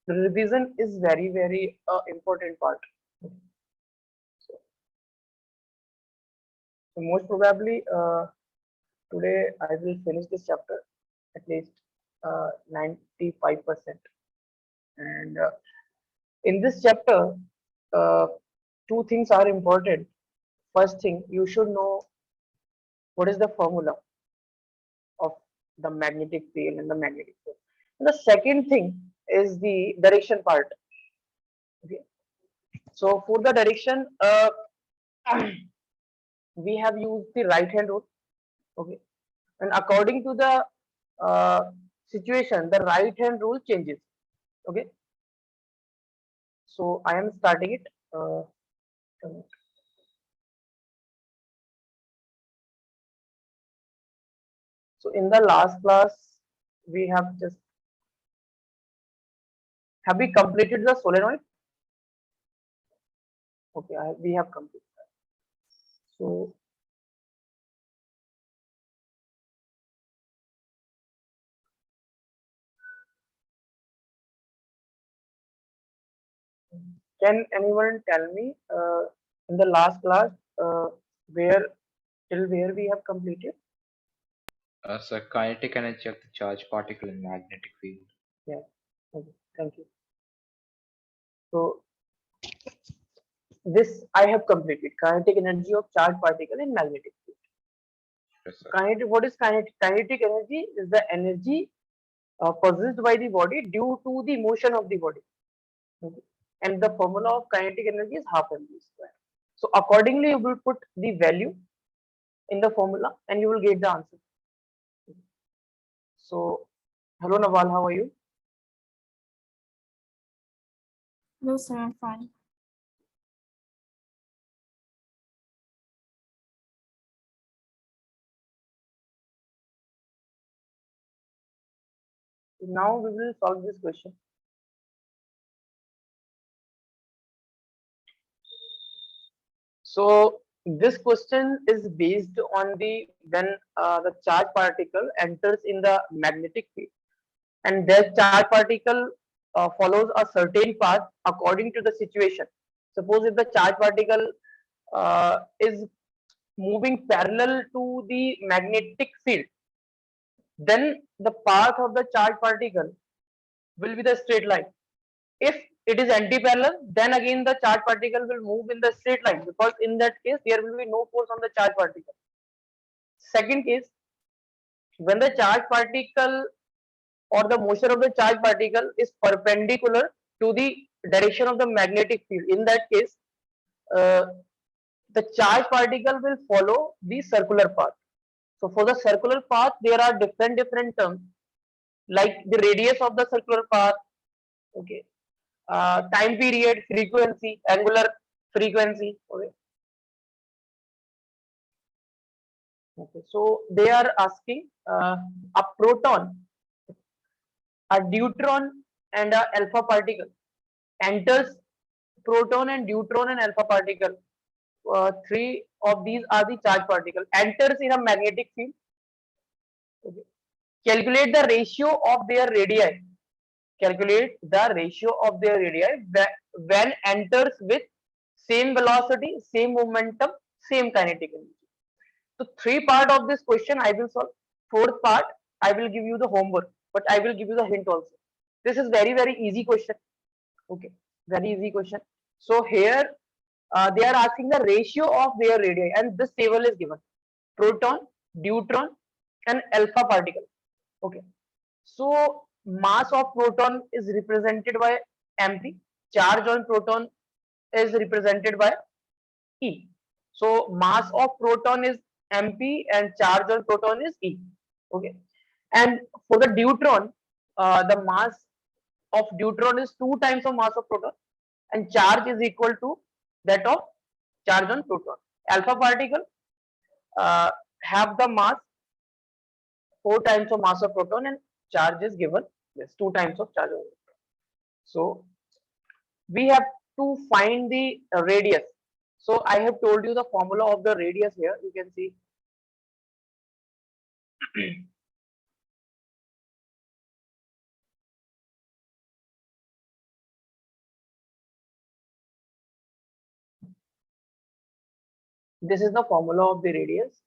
The revision is very important part. So, so most probably today I will finish this chapter at least 95%. And in this chapter, uh, two things are important. First thing, you should know what is the formula of the magnetic field and the magnetic field. And the second thing is the direction part. Okay. So for the direction, we have used the right hand rule. Okay. And according to the uh, situation, the right hand rule changes. Okay. So I am starting it. So in the last class, we have we completed the solenoid? Okay, we have completed. So can anyone tell me in the last class uh, where till where we have completed? So kinetic energy of the charged particle in magnetic field. Yeah. Okay. Thank you. So this I have completed kinetic energy of charged particle in magnetic field. Yes, sir. Kinetic, what is kinetic? Kinetic energy is the energy possessed by the body due to the motion of the body. Okay. And the formula of kinetic energy is half mv square. So accordingly, you will put the value in the formula and you will get the answer. So, hello Nawal, how are you? No, sir, I'm fine. Now we will solve this question. So this question is based on the when the charge particle enters in the magnetic field, and that charge particle follows a certain path according to the situation. Suppose if the charge particle is moving parallel to the magnetic field, then the path of the charge particle will be the straight line. If it is anti-parallel, then again the charge particle will move in the straight line, because in that case there will be no force on the charge particle. Second case, when the charge particle or the motion of the charge particle is perpendicular to the direction of the magnetic field, in that case uh, the charge particle will follow the circular path. So for the circular path there are different terms, like the radius of the circular path. Okay. Time period, frequency, angular frequency. Okay. Okay. So they are asking a proton, a deuteron, and a alpha particle enters. Proton and deuteron and alpha particle. Three of these are the charge particle. Enters in a magnetic field. Okay. Calculate the ratio of their radii. Calculate the ratio of their radii when enters with same velocity, same momentum, same kinetic energy. So three part of this question I will solve. Fourth part I will give you the homework, but I will give you the hint also. This is very easy question. Okay, very easy question. So here they are asking the ratio of their radii, and this table is given: proton, deuteron, and alpha particle. Okay, so mass of proton is represented by mp. Charge on proton is represented by E. So mass of proton is mp and charge on proton is E. Okay. And for the deuteron, the mass of deuteron is 2 times of mass of proton, and charge is equal to that of charge on proton. Alpha particle uh, have the mass 4 times of mass of proton, and charge is given yes 2 times of charge of proton. So we have to find the radius. So I have told you the formula of the radius here. You can see This is the formula of the radius.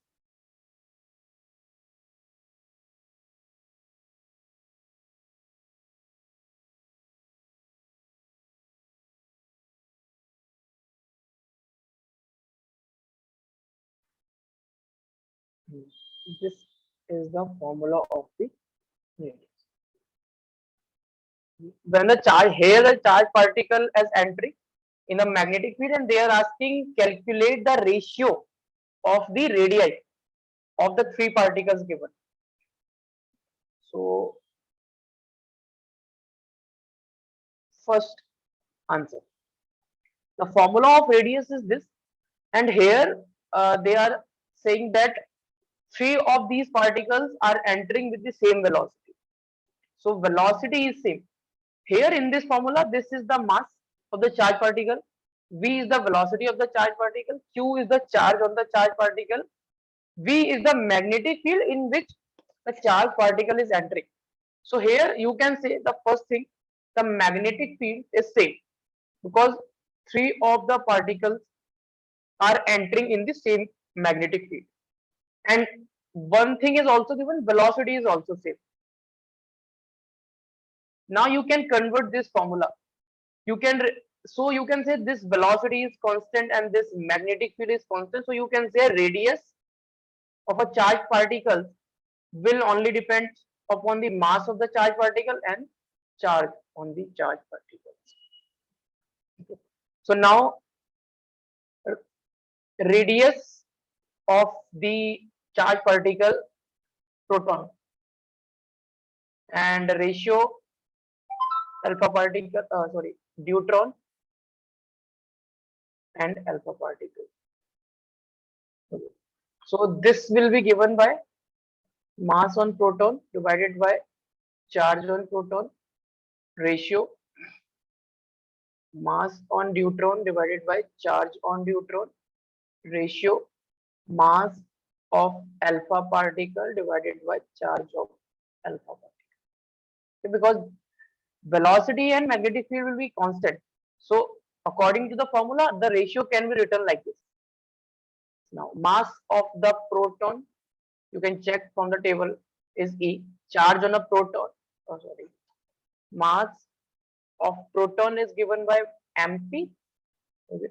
This is the formula of the radius. When the charge here, the charge particle is entering in the magnetic field, and they are asking calculate the ratio of the radii of the three particles given. So first answer, the formula of radius is this, and here they are saying that three of these particles are entering with the same velocity. So velocity is same. Here in this formula, this is the mass of the charge particle, v is the velocity of the charge particle, q is the charge on the charge particle, v is the magnetic field in which the charge particle is entering. So here you can say the first thing, the magnetic field is same because three of the particles are entering in the same magnetic field. And one thing is also given, velocity is also same. Now you can convert this formula. You can you can say this velocity is constant and this magnetic field is constant. So you can say radius of a charged particle will only depend upon the mass of the charged particle and charge on the charged particles. Okay. So now radius of the charged particle proton and ratio alpha particle deuteron and alpha particle. Okay. So this will be given by mass on proton divided by charge on proton ratio mass on deuteron divided by charge on deuteron ratio mass of alpha particle divided by charge of alpha particle. Okay, because velocity and magnetic field will be constant. So according to the formula, the ratio can be written like this. Now mass of the proton, you can check from the table, is E. Charge on a proton, mass of proton is given by mp, okay,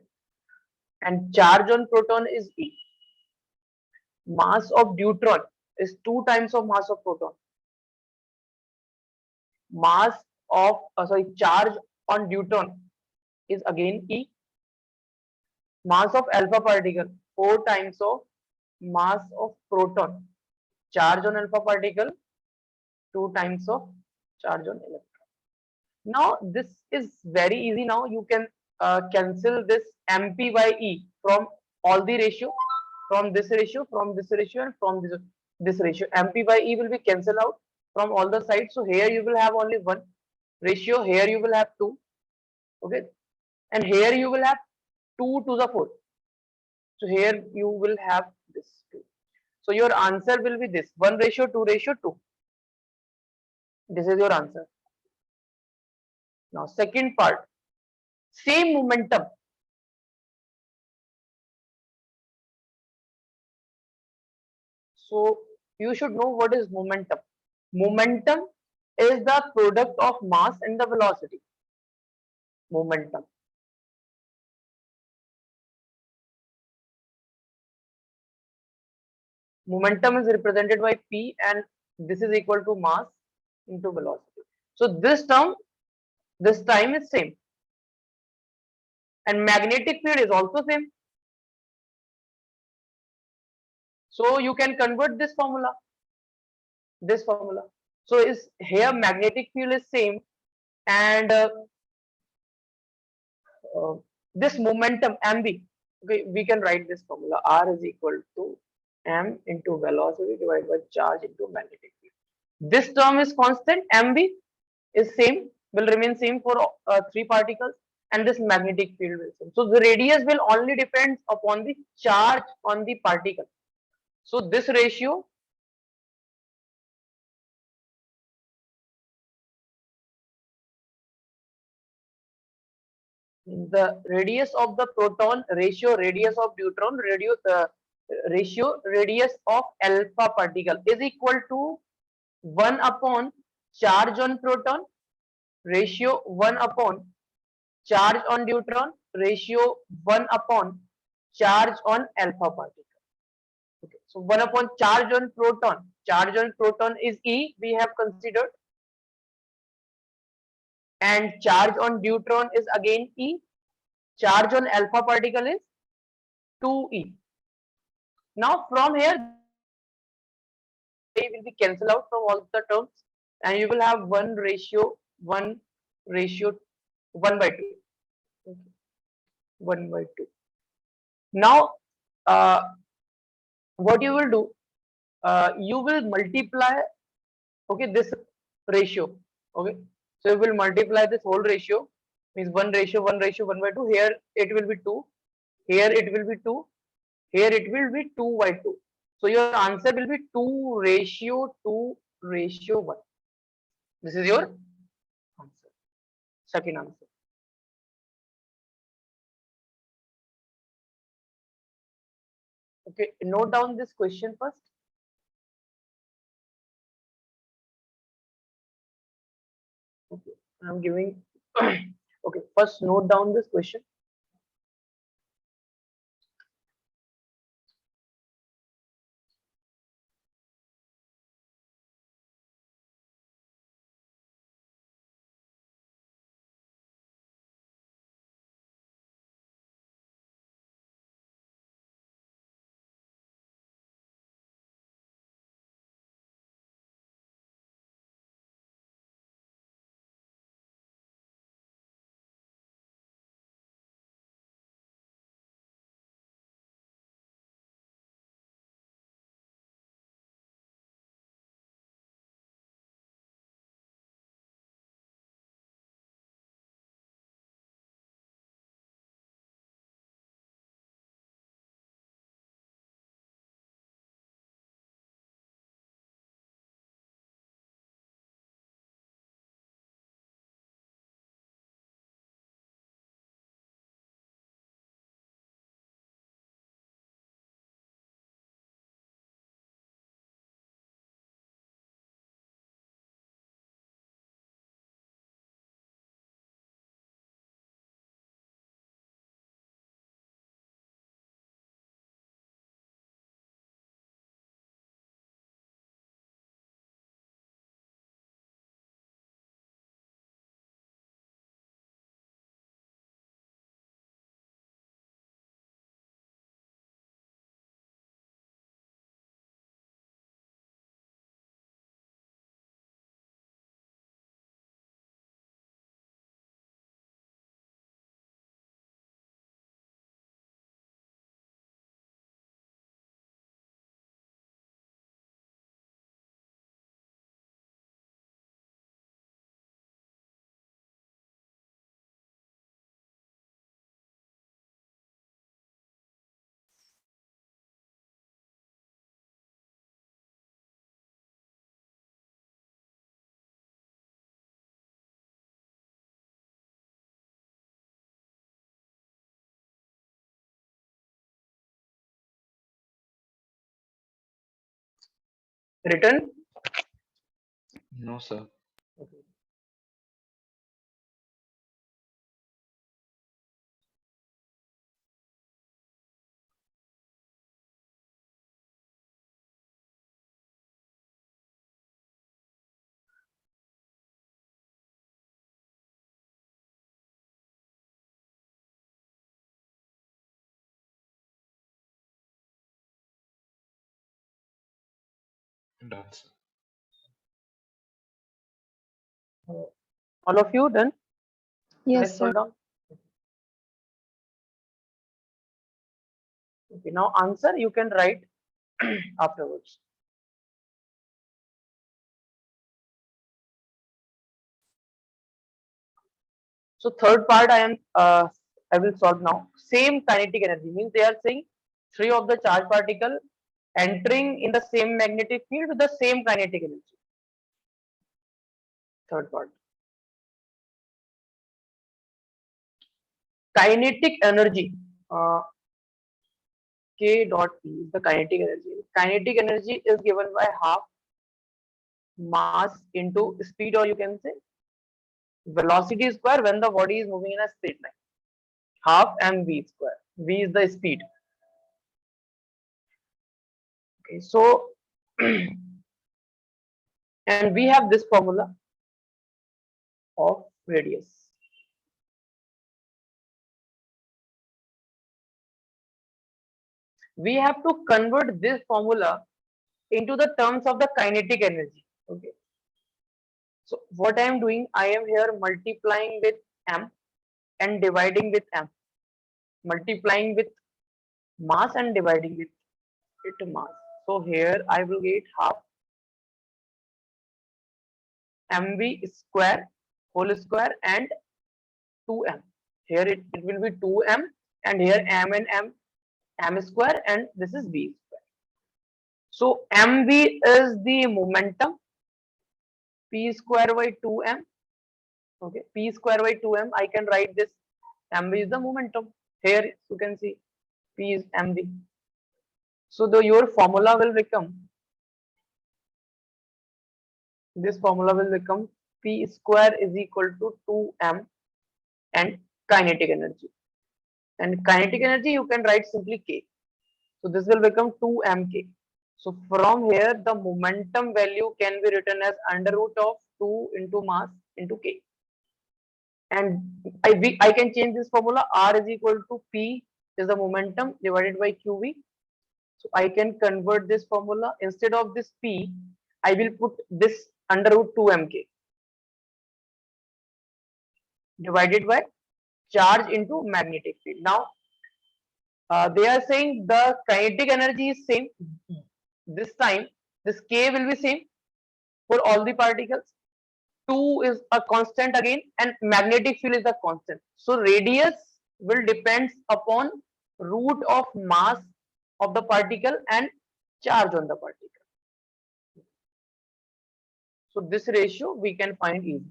and charge on proton is E. Mass of deuteron is 2 times of mass of proton. Mass of charge on deuteron is again E. Mass of alpha particle 4 times of mass of proton. Charge on alpha particle 2 times of charge on electron. Now this is very easy. Now you can cancel this mp by E from all the ratio, from this ratio, from this ratio, and from this ratio. Mp by E will be cancelled out from all the sides. So here you will have only one ratio. Here you will have 2. Okay, and here you will have 2 to the 4. So here you will have this 2. So your answer will be this 1 ratio 2 ratio 2. This is your answer. Now second part, same momentum. So you should know what is momentum. Momentum is the product of mass and the velocity. Momentum. Momentum is represented by P, and this is equal to mass into velocity. So this term, this time is same. And magnetic field is also same. So you can convert this formula. This formula. So is here magnetic field is same, and this momentum mv. Okay, we can write this formula. R is equal to m into velocity divided by charge into magnetic field. This term is constant. mv is same, will remain same for 3 particles, and this magnetic field will same. So the radius will only depend upon the charge on the particle. So this ratio The radius of the proton ratio radius of neutron ratio radius of alpha particle is equal to 1 upon charge on proton ratio 1 upon charge on neutron ratio 1 upon charge on alpha particle. Okay, so 1 upon charge on proton. Charge on proton is E, we have considered, and charge on neutron is again E. Charge on alpha particle is 2E. Now from here they will be cancelled out from all the terms, and you will have 1 ratio 1 by 2. Okay. 1 by 2. Now uh, what you will do, you will multiply, okay, this ratio. Okay, so you will multiply this whole ratio, means 1 ratio 1 ratio 1 by 2. Here it will be 2, here it will be 2, here it will be 2 by 2. So your answer will be 2 ratio 2 ratio 1. This is your answer, second answer. Okay, note down this question first. Okay, I'm giving okay, first note down this question. Written. No, sir. Okay. Done, sir. All of you done? Yes, Let's sir. hold down. Okay, now answer you can write afterwards. So third part I will solve now. Same kinetic energy means they are saying three of the charge particle entering in the same magnetic field with the same kinetic energy. Third part. kinetic energy. K dot E is the kinetic energy. Kinetic energy is given by half mass into speed, or you can say velocity square when the body is moving in a straight line. Half mv square. V is the speed. Okay, so and we have this formula of radius. We have to convert this formula into the terms of the kinetic energy. Okay. So what I am doing, I am here multiplying with m and dividing with m. Multiplying with mass and dividing with it mass. So here I will get half mv square whole square and 2m. Here it will be 2m, and here m and m square, and this is v square. So mv is the momentum, p square by 2m. Okay, p square by 2m. I can write this. Mv is the momentum. Here you can see p is mv. So your formula will become, this formula will become p square is equal to 2m and kinetic energy. And kinetic energy you can write simply k. So this will become 2mk. So from here the momentum value can be written as under root of 2 into mass into k. And I can change this formula. R is equal to P is the momentum divided by QV. So I can convert this formula. Instead of this P, I will put this under root 2mk divided by charge into magnetic field. Now they are saying the kinetic energy is same. This time this K will be same for all the particles. 2 is a constant again, and magnetic field is a constant. So radius will depends upon root of mass of the particle and charge on the particle. So this ratio we can find easy.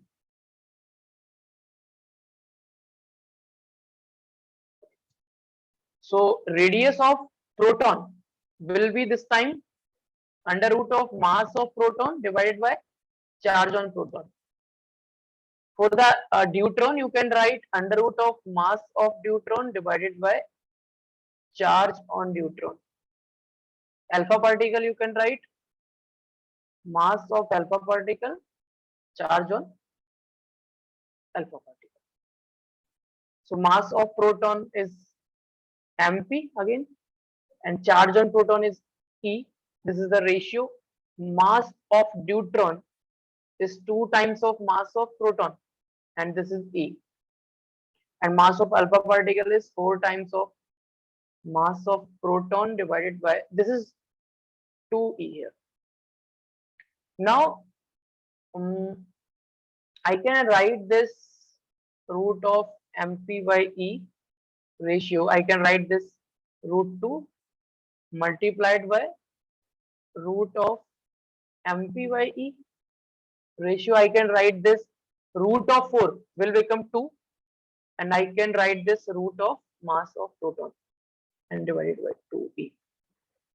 So radius of proton will be this time under root of mass of proton divided by charge on proton. For the deuteron, you can write under root of mass of deuteron divided by charge on deuteron. Alpha particle, you can write mass of alpha particle, charge on alpha particle. So mass of proton is mp again, and charge on proton is e. This is the ratio. Mass of deuteron is 2 times of mass of proton, and this is e. And mass of alpha particle is 4 times of mass of proton divided by, this is 2e here. Now I can write this root of mp by e ratio. I can write this root 2 multiplied by root of mp by e ratio. I can write this root of 4 will become 2, and I can write this root of mass of proton and divided by 2e.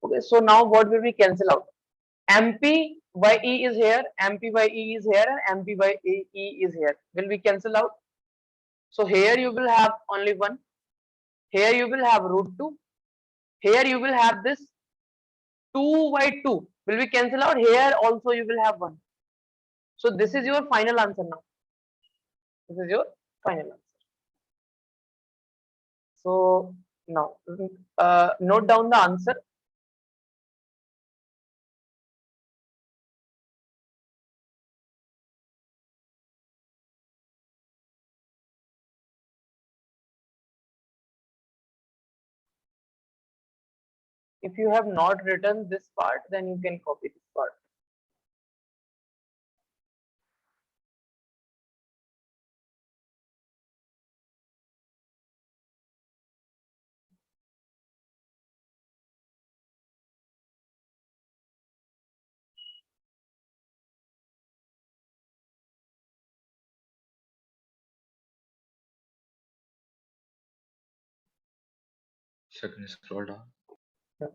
Okay, so now what will we cancel out? mp by e is here, mp by e is here, and mp by e is here. Will we cancel out? So here you will have only 1. Here you will have root 2. Here you will have this 2 by 2. Will we cancel out? Here also you will have 1. So this is your final answer now. This is your final answer. So now note down the answer. If you have not written this part, then you can copy this part. So can you scroll down? Yeah.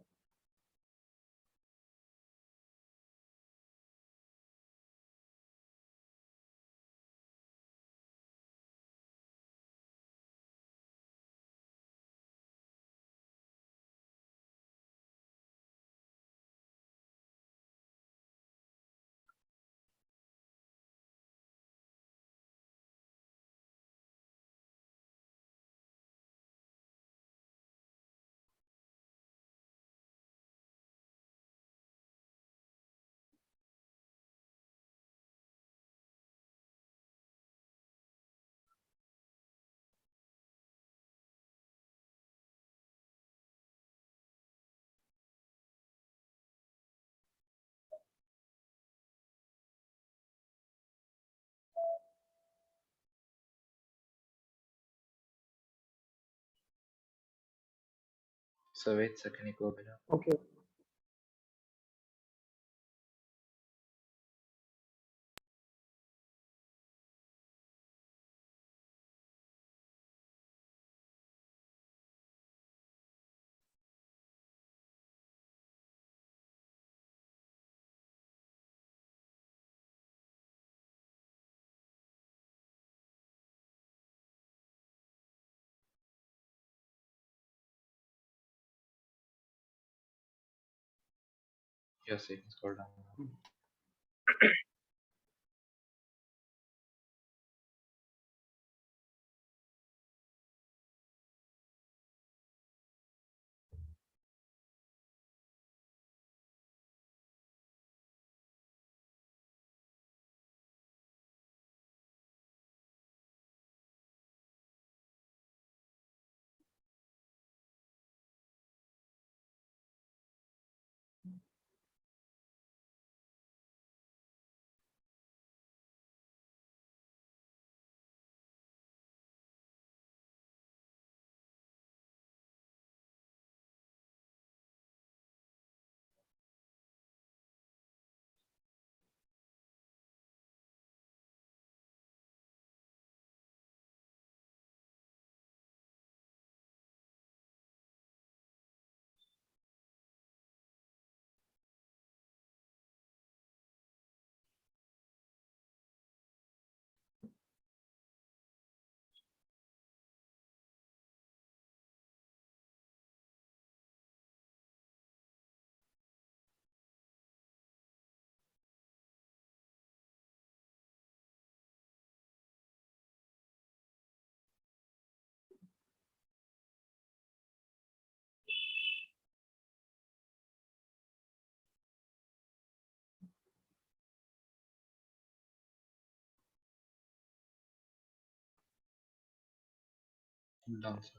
So wait, so can you go below? Okay. Yes, you can scroll down. Down, sir.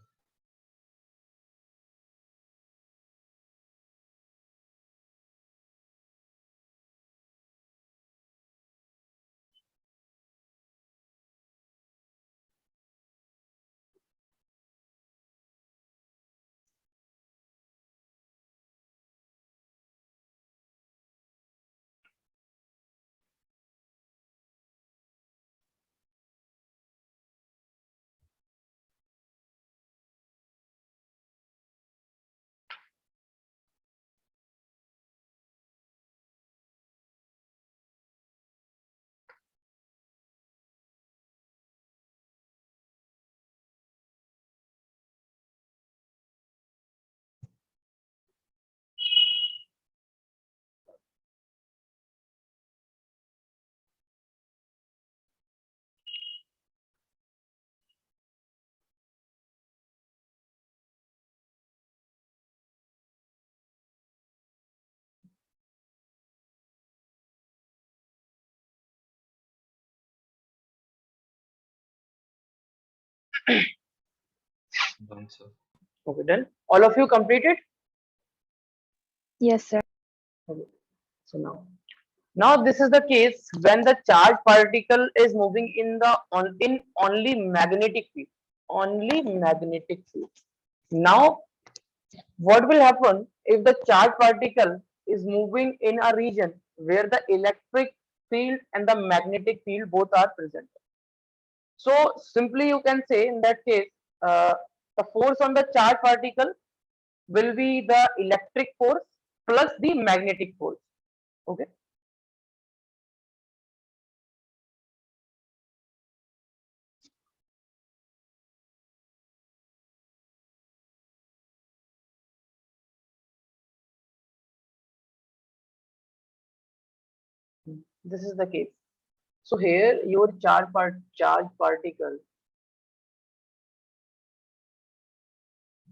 Down, sir. Okay, done. All of you completed? Yes, sir. Okay. So now this is the case when the charged particle is moving in the in only magnetic field. Only magnetic field. Now, what will happen if the charged particle is moving in a region where the electric field and the magnetic field both are present? So simply you can say in that case, the force on the charged particle will be the electric force plus the magnetic force. Okay. This is the case. So here your charge particle.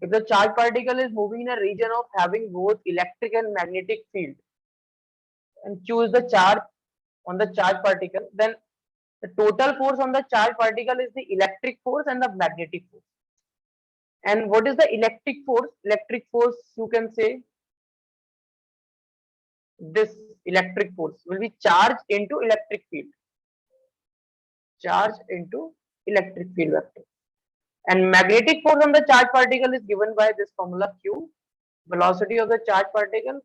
If the charge particle is moving in a region of having both electric and magnetic field, and choose the charge on the charge particle, then the total force on the charge particle is the electric force and the magnetic force. And what is the electric force? Electric force, you can say this electric force will be charged into electric field. Charge into electric field vector. And magnetic force on the charge particle is given by this formula Q. Velocity of the charge particle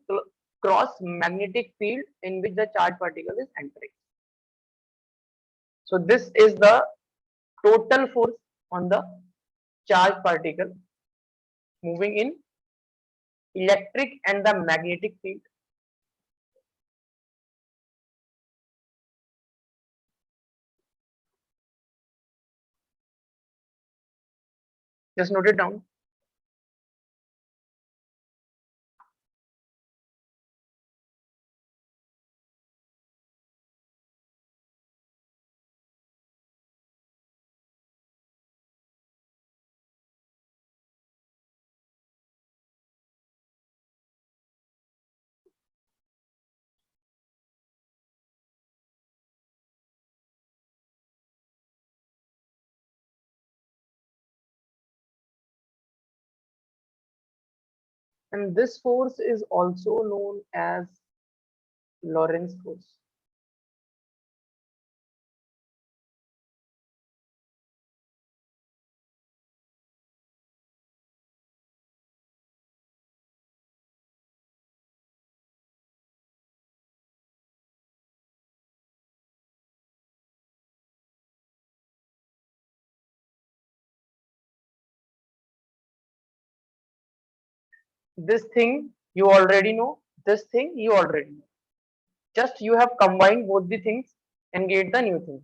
cross magnetic field in which the charge particle is entering. So this is the total force on the charge particle moving in electric and the magnetic field. Just note it down. And this force is also known as Lorentz force. This thing you already know. This thing you already know. Just you have combined both the things and get the new thing.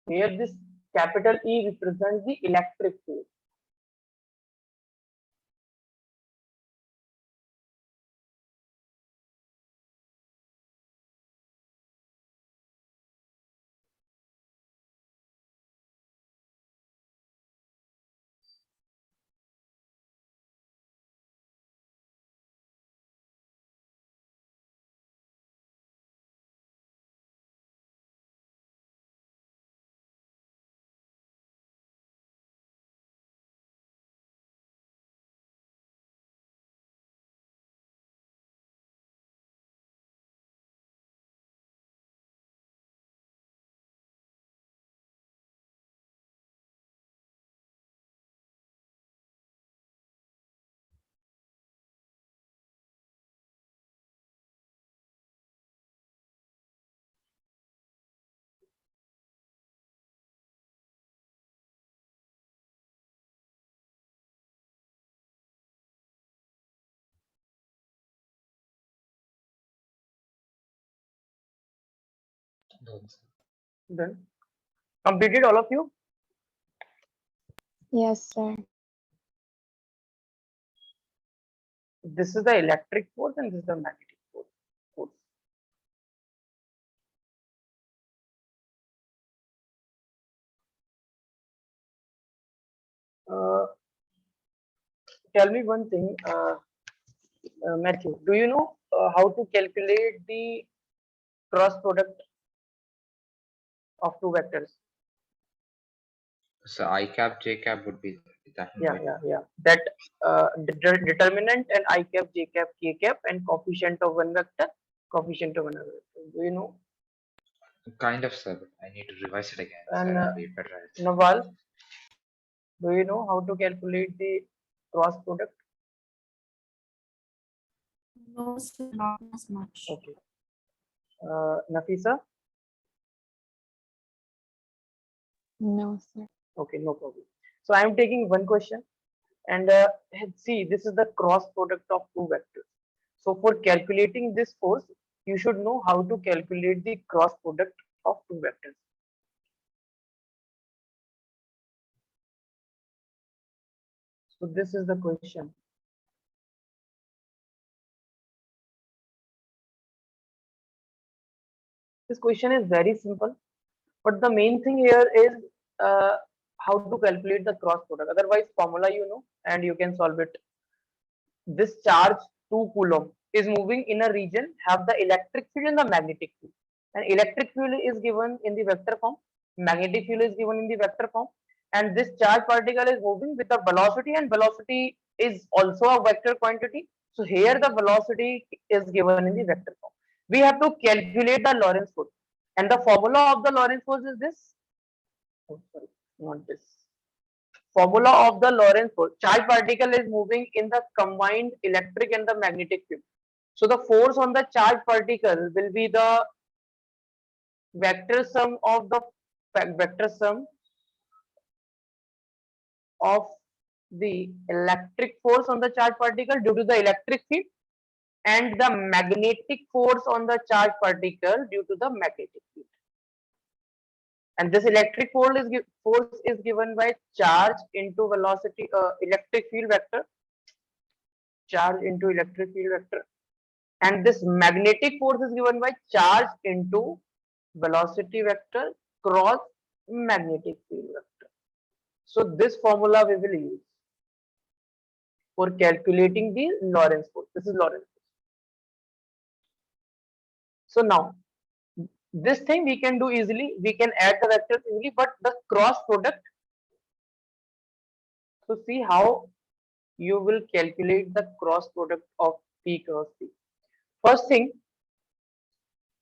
Here this capital E represents the electric field. Then completed all of you. Yes, sir. This is the electric force and this is the magnetic force. Uh, Tell me one thing, Matthew. Do you know how to calculate the cross product of two vectors? So I cap, J cap would be that Yeah, way. yeah. That determinant and I cap, j cap, k cap, and coefficient of one vector, coefficient of another vector. Do you know? Kind of, sir. But I need to revise it again so And I'll be better at it. Nawal, do you know how to calculate the cross product? No, sir, not as much. Okay. Nafisa? No, sir. Okay, no problem. So I am taking one question, and see, this is the cross product of two vectors. So for calculating this force, you should know how to calculate the cross product of two vectors. So this is the question. This question is very simple, but the main thing here is uh, how to calculate the cross product. Otherwise, formula you know, and you can solve it. This charge 2 coulomb is moving in a region have the electric field and the magnetic field. And electric field is given in the vector form, magnetic field is given in the vector form, and this charge particle is moving with the velocity, and velocity is also a vector quantity. So here the velocity is given in the vector form. We have to calculate the Lorentz force, and the formula of the Lorentz force is this. Oh, sorry, not this. Formula of the Lorentz force. Charge particle is moving in the combined electric and the magnetic field. So the force on the charge particle will be the vector sum of the vector sum of the electric force on the charge particle due to the electric field, and the magnetic force on the charge particle due to the magnetic field. And this electric force is given by charge into velocity, electric field vector, charge into electric field vector, and this magnetic force is given by charge into velocity vector cross magnetic field vector. So this formula we will use for calculating the Lorentz force. This is Lorentz force. So now this thing we can do easily. We can add the vectors easily, but the cross product. So see how you will calculate the cross product of P cross P. First thing,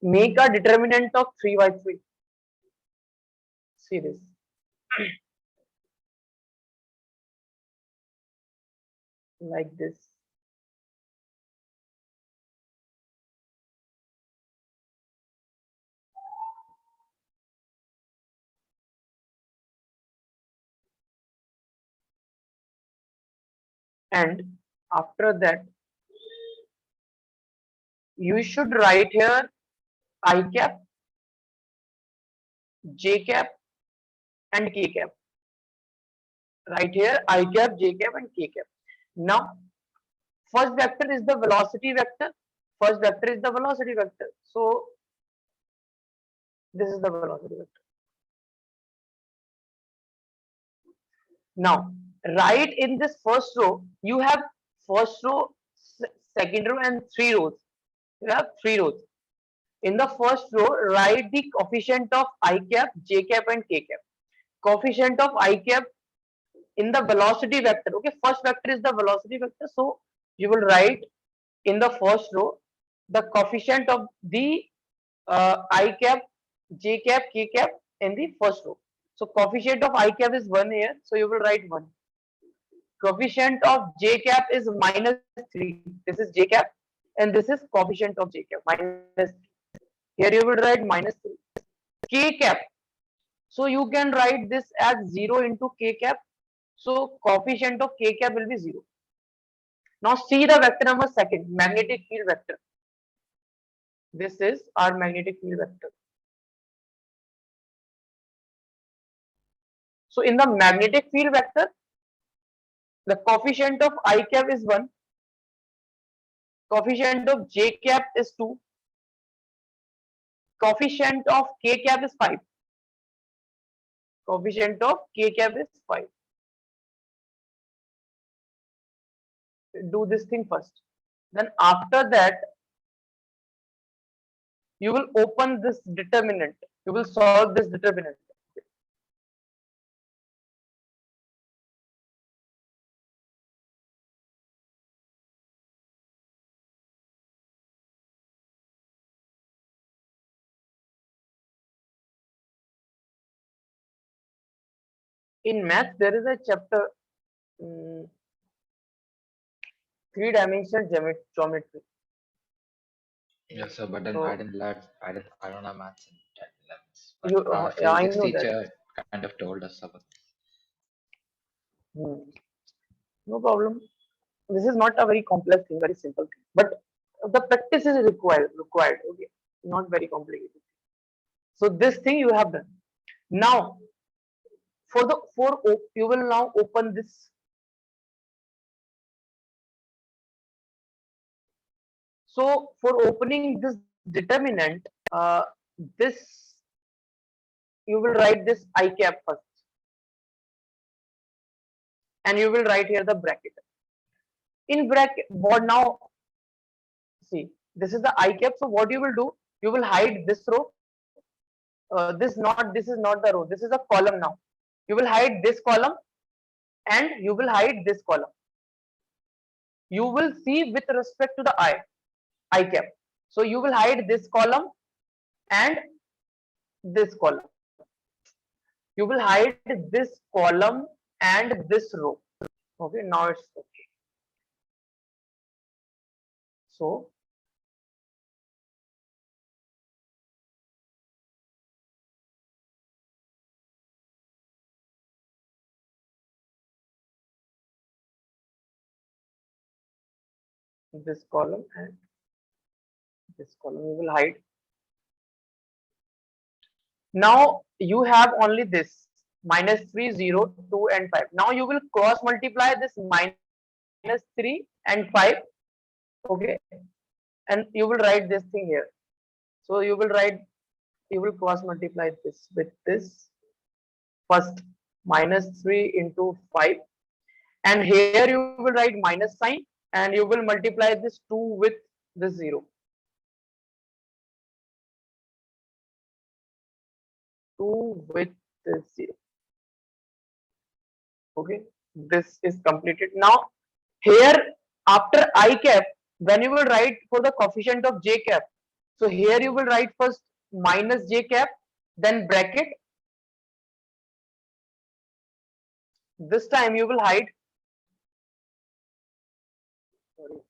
make a determinant of 3 by 3. See this. Like this. And after that, you should write here I cap, J cap, and K cap. Right here, I cap, J cap, and K cap. Now, first vector is the velocity vector. First vector is the velocity vector. So, this is the velocity vector. Now, right in this first row, you have first row, second row, and 3 rows. You have 3 rows. In the first row, write the coefficient of I cap, J cap, and K cap. Coefficient of I cap in the velocity vector. Okay, first vector is the velocity vector. So you will write in the first row the coefficient of the I cap, J cap, K cap in the first row. So coefficient of I cap is 1 here. So you will write 1. Coefficient of J cap is -3. This is J cap, and this is coefficient of J cap -3. Here you will write -3. K cap. So you can write this as 0 into K cap. So coefficient of K cap will be 0. Now see the vector number second, magnetic field vector. This is our magnetic field vector. So in the magnetic field vector, the coefficient of I cap is 1. Coefficient of J cap is 2. Coefficient of K cap is 5. Coefficient of K cap is 5. Do this thing first. Then after that, you will open this determinant. You will solve this determinant. In math, there is a chapter, 3-dimensional geometry. Yes, sir. But then So I didn't learn. I don't have maths in 10, 11. But you, our yeah, I physics know that. teacher kind of told us about. Hmm. No problem. This is not a very complex thing, very simple thing. But the practice is required. Okay, not very complicated. So this thing you have done. Now you will now open this. So for opening this determinant, this you will write this I cap first, and you will write here the bracket. In bracket, what now? See, this is the I cap. So what you will do? You will hide this row. This is not the row. This is a column now. You will hide this column, and you will hide this column. You will see with respect to the I cap. So you will hide this column and this column. You will hide this column and this row. Okay, now it's okay. So this column and this column you will hide. Now you have only this -3, 0, 2, and 5. Now you will cross multiply this -3 and 5. Okay, and you will write this thing here. So you will cross multiply this with this first -3 into 5, and here you will write minus sign, and you will multiply this 2 with this 0. 2 with this 0. Okay, this is completed. Now here after I cap, when you will write for the coefficient of j cap, so here you will write first minus j cap, then bracket. This time you will hide, sorry,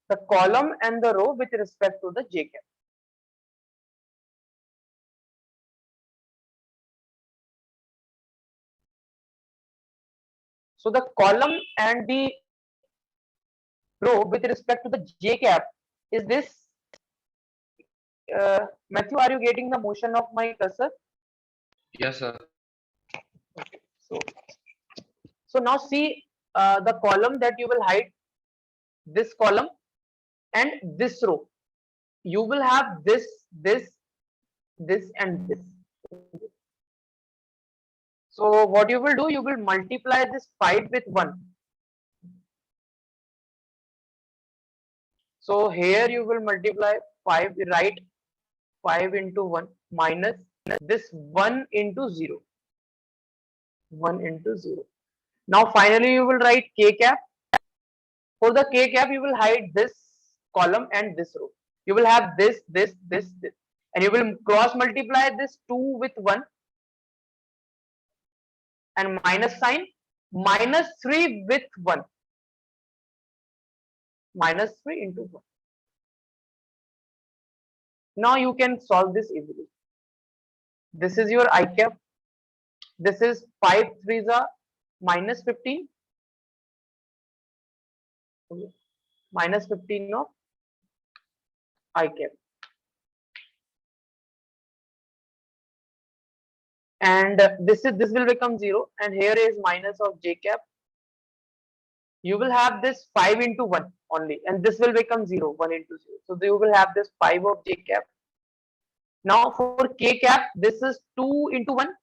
the column and the row with respect to the j cap. So the column and the row with respect to the j cap is this. Matthew, are you getting the motion of my cursor? Yes, sir. Okay. So now see the column that you will hide, this column and this row. You will have this, and this. So what you will do, you will multiply this 5 with 1. So here you will multiply 5, write 5 into 1 minus this 1 into 0. 1 into 0. Now finally you will write k cap. For the k cap, you will hide this column and this row. You will have this, and you will cross multiply this 2 with 1 and minus sign, minus 3 with 1. Minus 3 into 1. Now you can solve this easily. This is your I cap. This is 5 3s are minus 15. Okay. Minus 15 of I cap. And this will become 0, and here is minus of j cap. You will have this 5 into 1 only, and this will become 0, 1 into 0. So you will have this 5 of j cap. Now for k cap, this is 2 into 1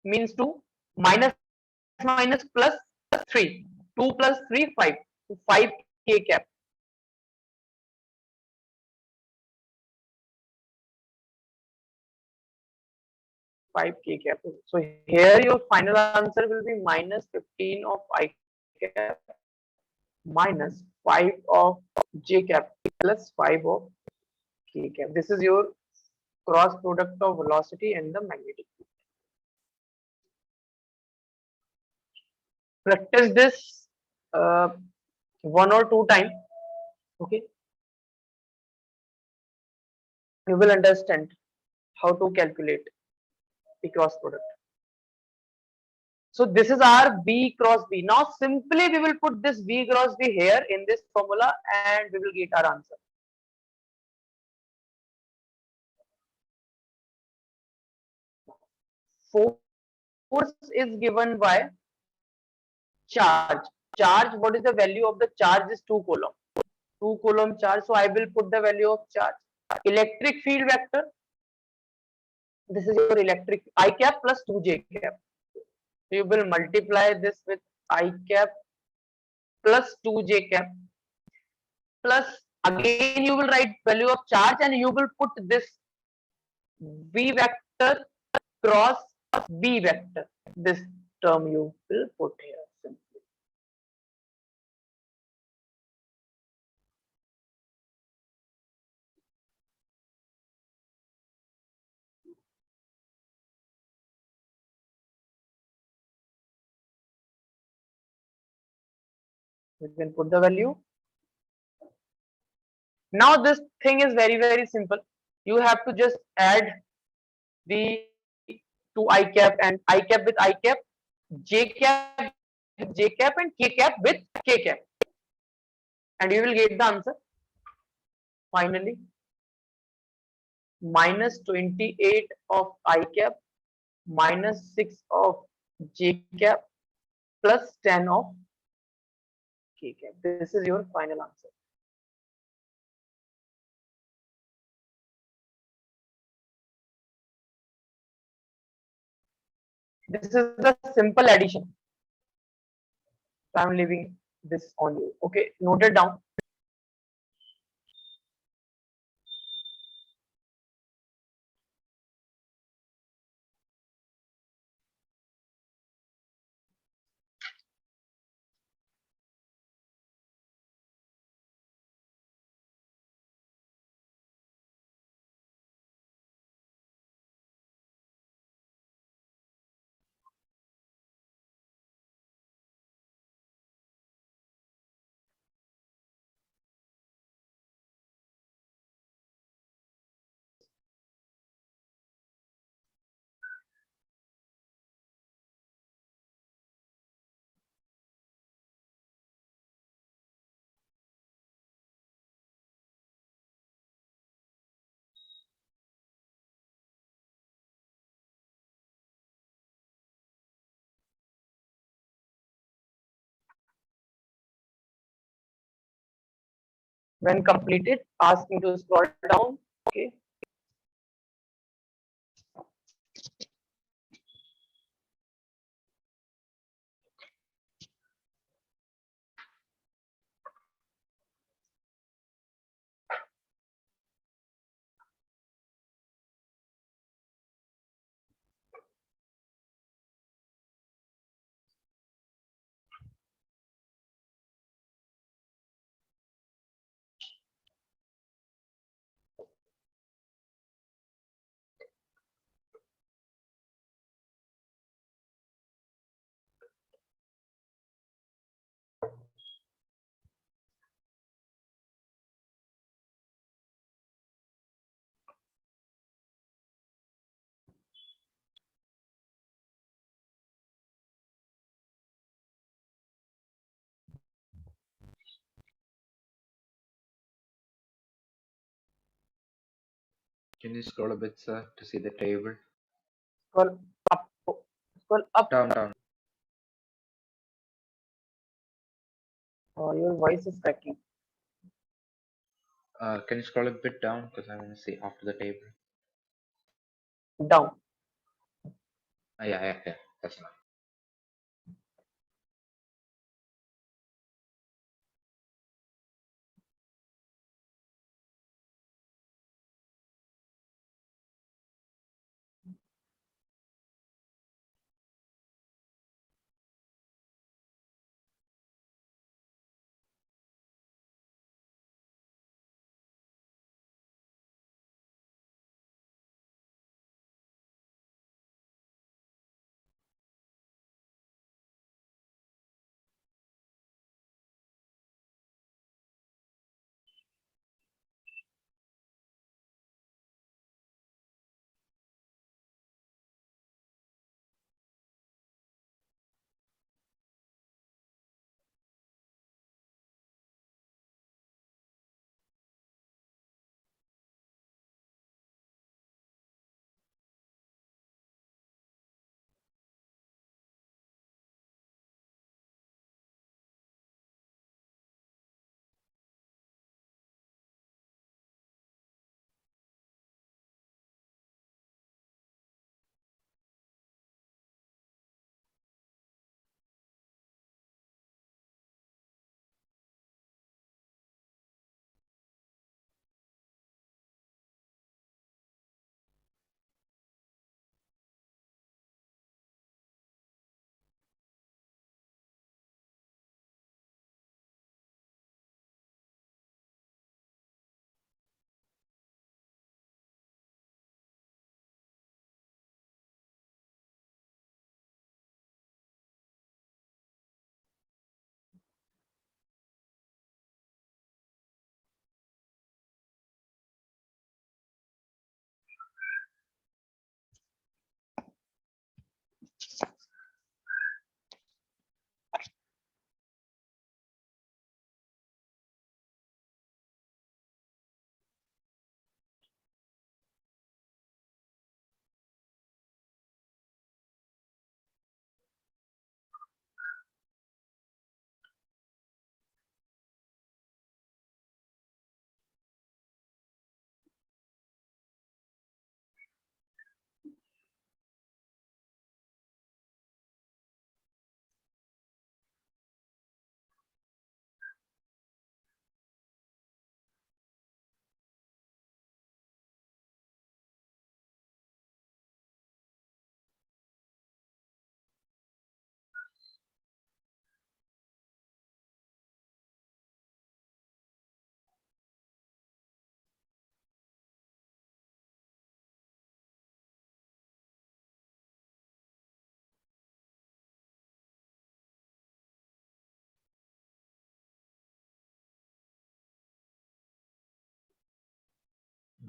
means 2, minus plus 3. 2 plus 3, 5. So 5 k cap. So here your final answer will be minus 15 of I cap minus 5 of j cap plus 5 of k cap. This is your cross product of velocity and the magnetic field. Practice this one or two times. Okay, you will understand how to calculate the cross product. So this is our B cross B. Now simply we will put this B cross B here in this formula and we will get our answer. Force is given by charge. Charge, what is the value of the charge is 2 coulomb. 2 coulomb charge. So I will put the value of charge. Electric field vector. This is your electric I cap plus 2j cap. So you will multiply this with I cap plus 2j cap plus again you will write value of charge and you will put this V vector cross B vector. This term you will put here simply. You can put the value. Now this thing is very simple. You have to just add the two I cap and I cap with I cap, J cap with J cap and K cap with K cap. And you will get the answer. Finally, minus 28 of I cap, minus 6 of J cap, plus 10 of K cap. This is your final answer. This is the simple addition. So I'm leaving this on you. Okay, note it down. When completed, ask me to scroll down. Okay. Can you scroll a bit, sir, to see the table? Scroll up. Scroll up. Down. Your voice is cracking. Can you scroll a bit down because I want to see after the table? Down. Yeah. That's enough.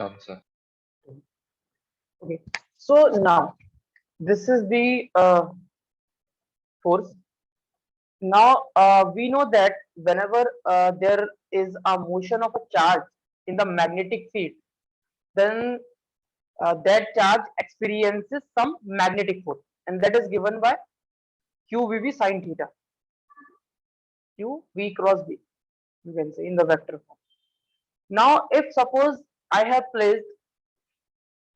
Done, sir. Okay. So now this is the force. Now we know that whenever there is a motion of a charge in the magnetic field, then that charge experiences some magnetic force, and that is given by QVB sine theta. Q V cross B, you can say in the vector form. Now, if suppose I have placed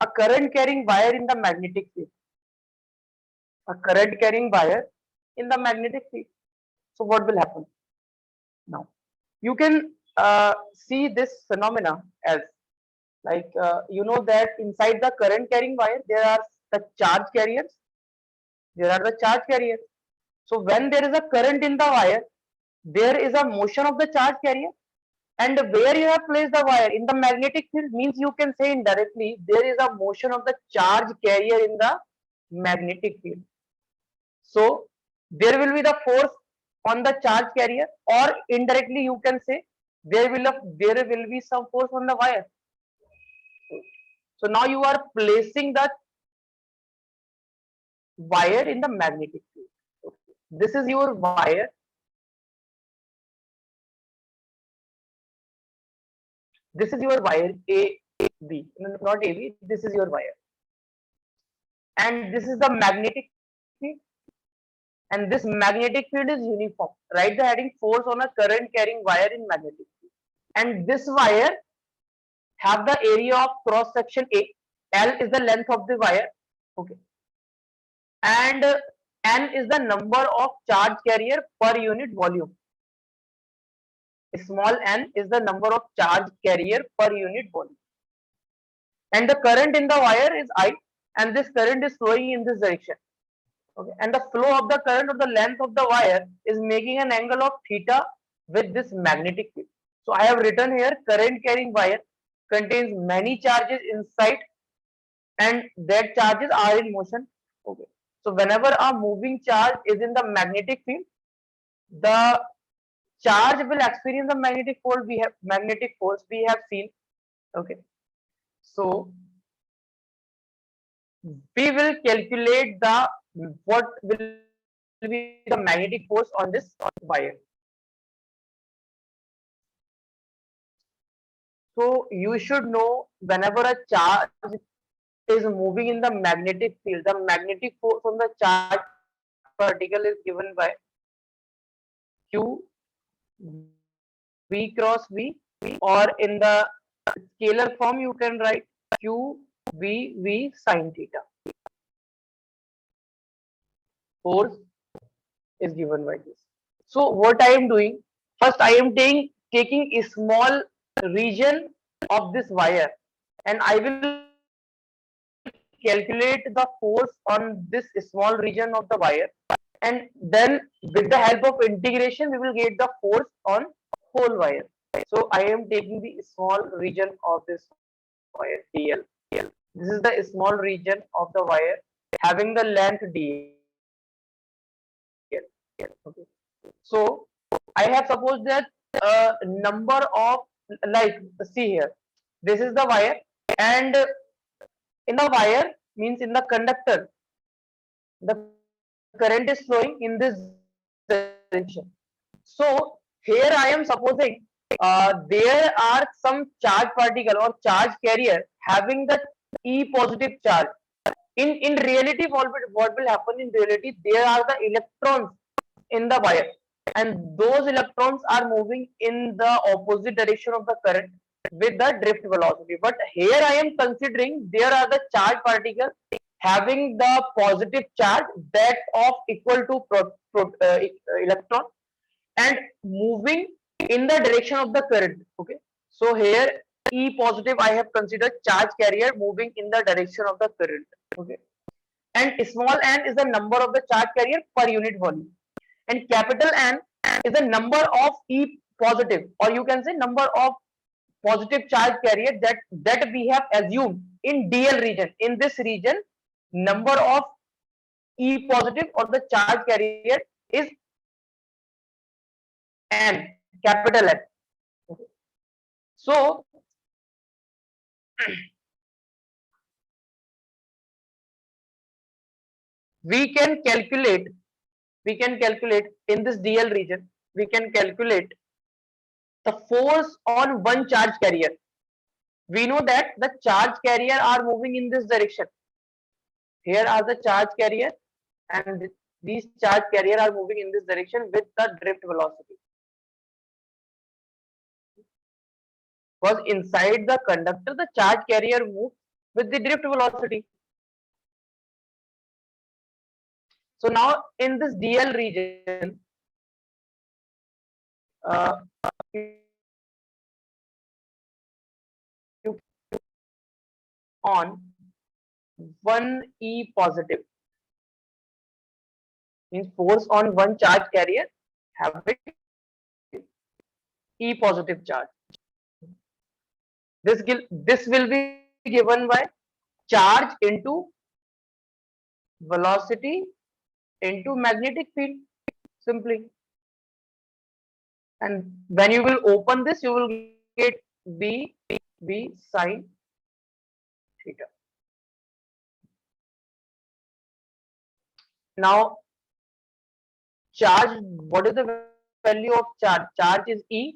a current carrying wire in the magnetic field, a current carrying wire in the magnetic field, so what will happen? Now, you can see this phenomena as like you know that inside the current carrying wire there are the charge carriers. There are the charge carriers. So when there is a current in the wire, there is a motion of the charge carrier. And where you have placed the wire in the magnetic field means you can say indirectly there is a motion of the charge carrier in the magnetic field. So there will be the force on the charge carrier, or indirectly you can say there will be some force on the wire. So now you are placing the wire in the magnetic field. This is your wire. This is your wire AB, not AB. This is your wire, and this is the magnetic field. And this magnetic field is uniform. Write the heading force on a current carrying wire in magnetic field. And this wire have the area of cross section A. L is the length of the wire. Okay. And N is the number of charge carrier per unit volume. Small n is the number of charge carrier per unit volume. And the current in the wire is I, and this current is flowing in this direction. Okay. And the flow of the current or the length of the wire is making an angle of theta with this magnetic field. So I have written here current carrying wire contains many charges inside, and that charges are in motion. Okay. So whenever a moving charge is in the magnetic field, the charge will experience the magnetic force we have seen. Okay. So we will calculate the what will be the magnetic force on this wire. So you should know whenever a charge is moving in the magnetic field, the magnetic force on the charge particle is given by Q V cross V, or in the scalar form you can write Q V sine theta. Force is given by this. So what I am doing, first I am taking a small region of this wire, and I will calculate the force on this small region of the wire, and then with the help of integration we will get the force on whole wire. So I am taking the small region of this wire DL. This is the small region of the wire having the length DL. Okay. So I have supposed that number of, like, see here, this is the wire, and in the wire means in the conductor, the current is flowing in this direction. So here I am supposing there are some charge particle or charge carrier having the E positive charge. In reality, what will happen in reality? There are the electrons in the wire, and those electrons are moving in the opposite direction of the current with the drift velocity. But here I am considering there are the charge particles having the positive charge that of equal to electron and moving in the direction of the current. Okay. So here E positive I have considered charge carrier moving in the direction of the current. Okay. And small n is the number of the charge carrier per unit volume, and capital N is the number of E positive, or you can say number of positive charge carrier that we have assumed in DL region. In this region, number of E positive or the charge carrier is N, capital N. Okay. So we can calculate in this DL region, we can calculate the force on one charge carrier. We know that the charge carrier are moving in this direction. Here are the charge carrier, and these charge carrier are moving in this direction with the drift velocity. Because inside the conductor, the charge carrier moves with the drift velocity. So now in this DL region, uh, on 1E positive means force on one charge carrier having E positive charge. This will be given by charge into velocity into magnetic field simply. And when you will open this, you will get B sine theta. Now charge, what is the value of charge? Charge is E.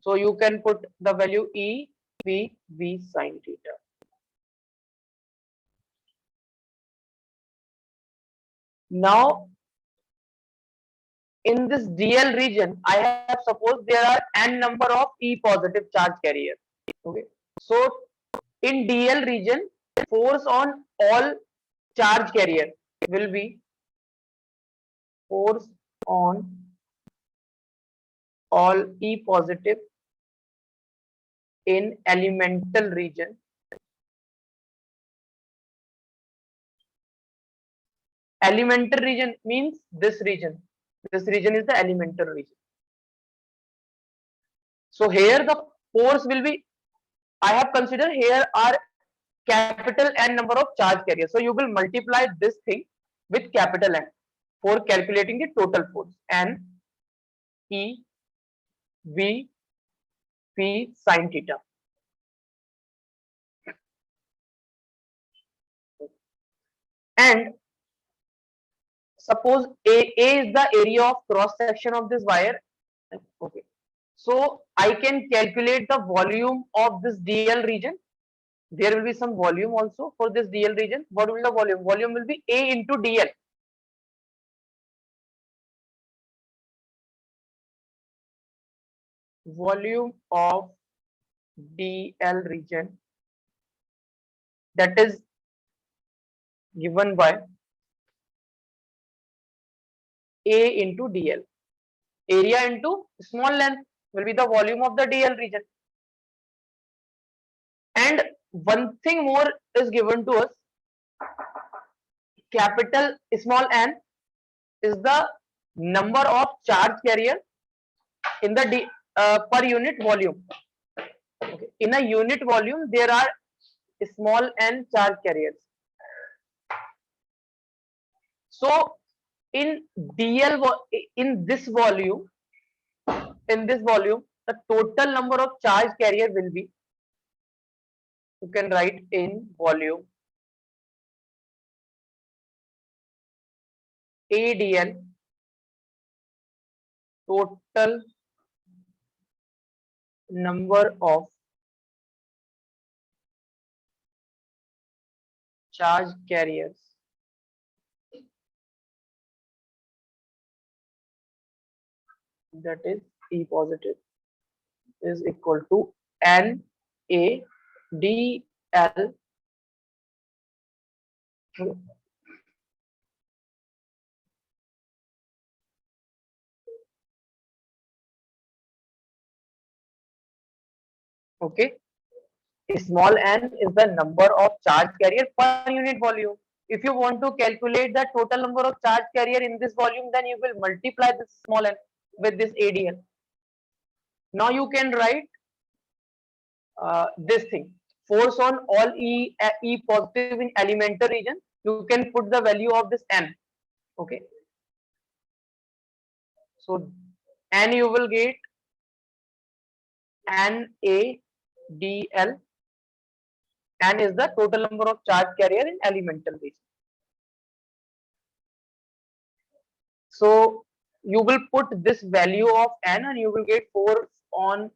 So you can put the value E V sine theta. Now in this DL region, I have suppose there are n number of E positive charge carrier. Okay. So in DL region, force on all charge carrier will be force on all E positive in elemental region. Elemental region means this region. This region is the elemental region. So here the force will be, I have considered here are capital N number of charge carriers. So you will multiply this thing with capital N for calculating the total force. N E V sine theta. And suppose A is the area of cross section of this wire. Okay. So I can calculate the volume of this DL region. There will be some volume also for this DL region. What will be the volume? Volume will be A into DL. Volume of DL region, that is given by A into DL. Area into small length will be the volume of the DL region. And one thing more is given to us. Capital small n is the number of charge carrier in the per unit volume. Okay. In a unit volume, there are small n charge carriers. So in DL, in this volume, the total number of charge carrier will be, you can write in volume ADL, total number of charge carriers that is E positive is equal to N A D L okay. Small n is the number of charge carrier per unit volume. If you want to calculate the total number of charge carrier in this volume, then you will multiply this small n with this ADL. Now you can write this thing, force on all E positive in elemental region. You can put the value of this n. Okay. So n you will get N A D L N is the total number of charge carrier in elemental region. So you will put this value of N and you will get force on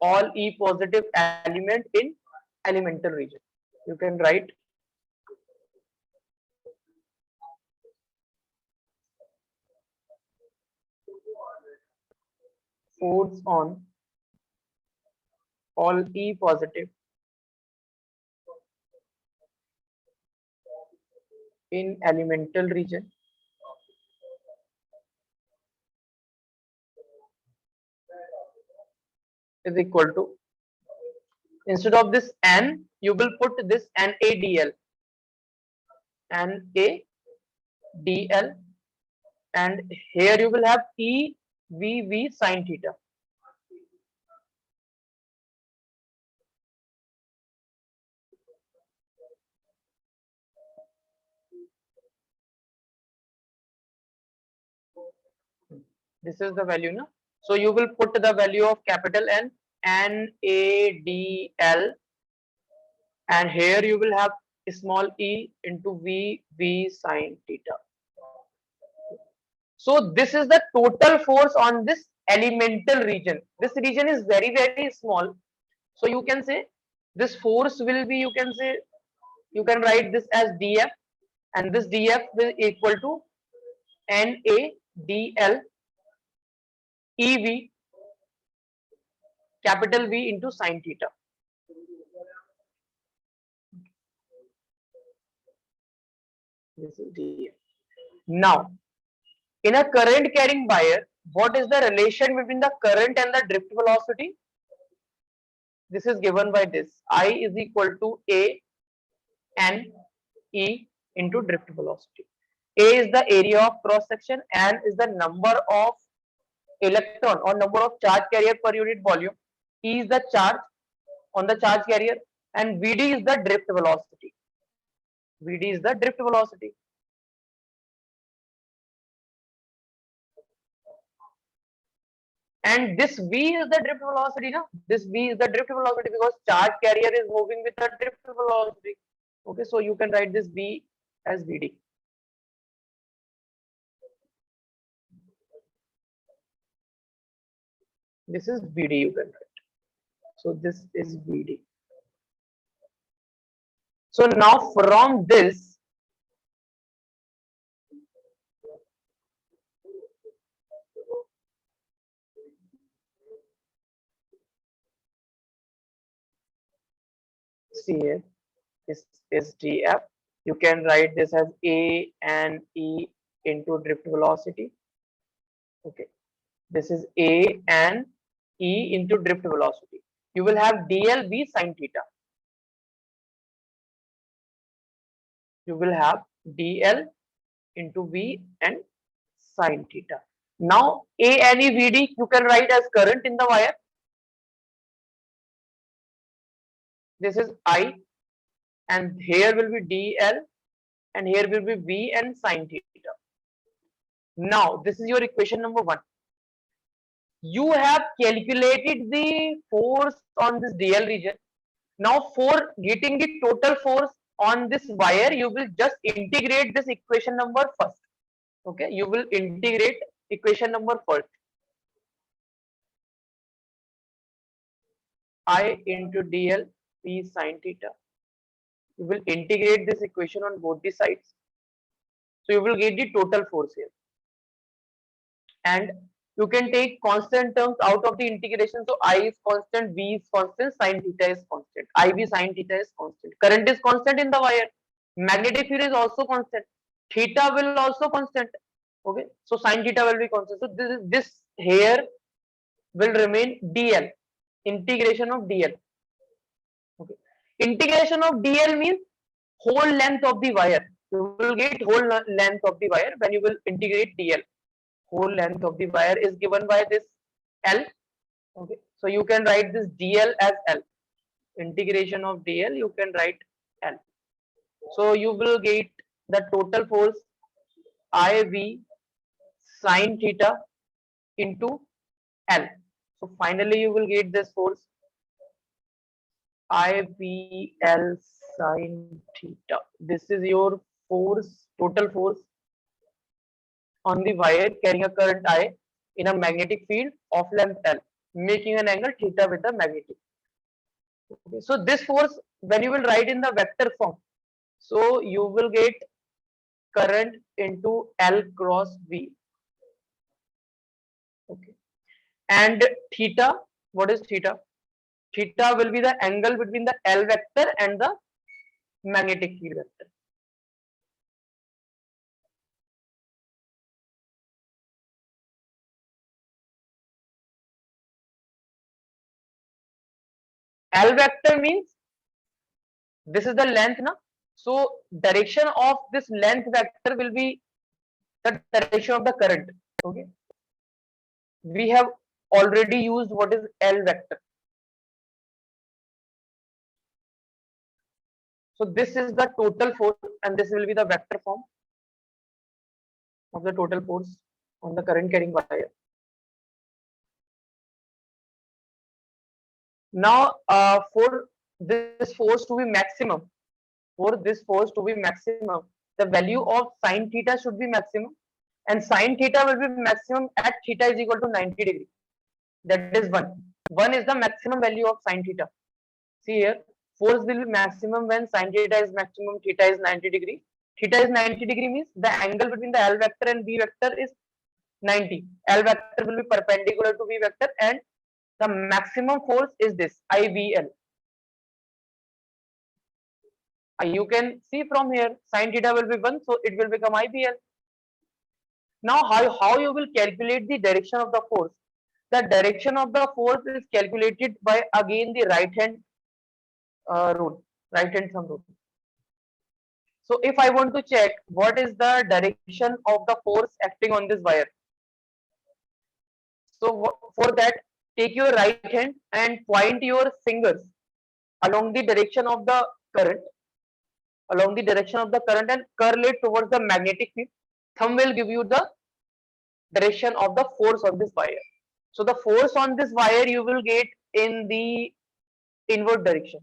all E positive element in elemental region. You can write force on all E positive in elemental region is equal to, instead of this N, you will put this NaDl, NaDl, and here you will have EVV sine theta. This is the value, no? So you will put the value of capital N, NaDl, and here you will have small e into VV sine theta. So this is the total force on this elemental region. This region is very, very small. So you can say this force will be, you can say, you can write this as dF, and this dF will equal to NaDl EV capital V into sine theta. This is dF. Now, in a current carrying wire, what is the relation between the current and the drift velocity? This is given by this. I is equal to A N E into drift velocity. A is the area of cross section, N is the number of electron or number of charge carrier per unit volume, E is the charge on the charge carrier, and Vd is the drift velocity. Vd is the drift velocity. And this V is the drift velocity, no? This V is the drift velocity because charge carrier is moving with the drift velocity. Okay, so you can write this V as Vd. This is Vd, you can write. So this is Vd. So now from this, see here, this is dF. You can write this as A and E into drift velocity. Okay, this is A and E into drift velocity. You will have dl v sine theta. You will have dl into v and sine theta. Now A and E Vd you can write as current in the wire. This is I, and here will be dl, and here will be v and sine theta. Now this is your equation number 1. You have calculated the force on this dl region. Now for getting the total force on this wire, you will just integrate this equation number first. Okay, you will integrate equation number first. I into dl p sine theta. You will integrate this equation on both the sides. So you will get the total force here. And you can take constant terms out of the integration. So I is constant, V is constant, sine theta is constant. IV sine theta is constant. Current is constant in the wire. Magnetic field is also constant. Theta will also constant. Okay, so sine theta will be constant. So this here will remain dl. Integration of dl. Okay, integration of dl means whole length of the wire. You will get whole length of the wire when you will integrate dl. Whole length of the wire is given by this L. Okay, so you can write this dl as L. Integration of dl you can write L. So you will get the total force IV sine theta into L. So finally you will get this force IVL sine theta. This is your force, total force on the wire carrying a current I in a magnetic field of length L, making an angle theta with the magnetic. Okay, so this force, when you will write in the vector form, so you will get current into L cross V. Okay, and theta, what is theta? Theta will be the angle between the L vector and the magnetic field vector. L vector means this is the length, na? So direction of this length vector will be the direction of the current. Okay, we have already used what is L vector. So this is the total force, and this will be the vector form of the total force on the current carrying wire. Now, for this force to be maximum, the value of sine theta should be maximum, and sine theta will be maximum at theta is equal to 90 degree. That is 1. 1 is the maximum value of sine theta. See here, force will be maximum when sine theta is maximum, theta is 90 degree. Theta is 90 degree means the angle between the L vector and V vector is 90. L vector will be perpendicular to V vector, and the maximum force is this IVL. You can see from here sine theta will be 1, so it will become IVL. Now, how you will calculate the direction of the force? The direction of the force is calculated by again the right hand rule, right hand thumb rule. So if I want to check what is the direction of the force acting on this wire, so for that, take your right hand and point your fingers along the direction of the current, and curl it towards the magnetic field. Thumb will give you the direction of the force on this wire. So the force on this wire you will get in the inward direction.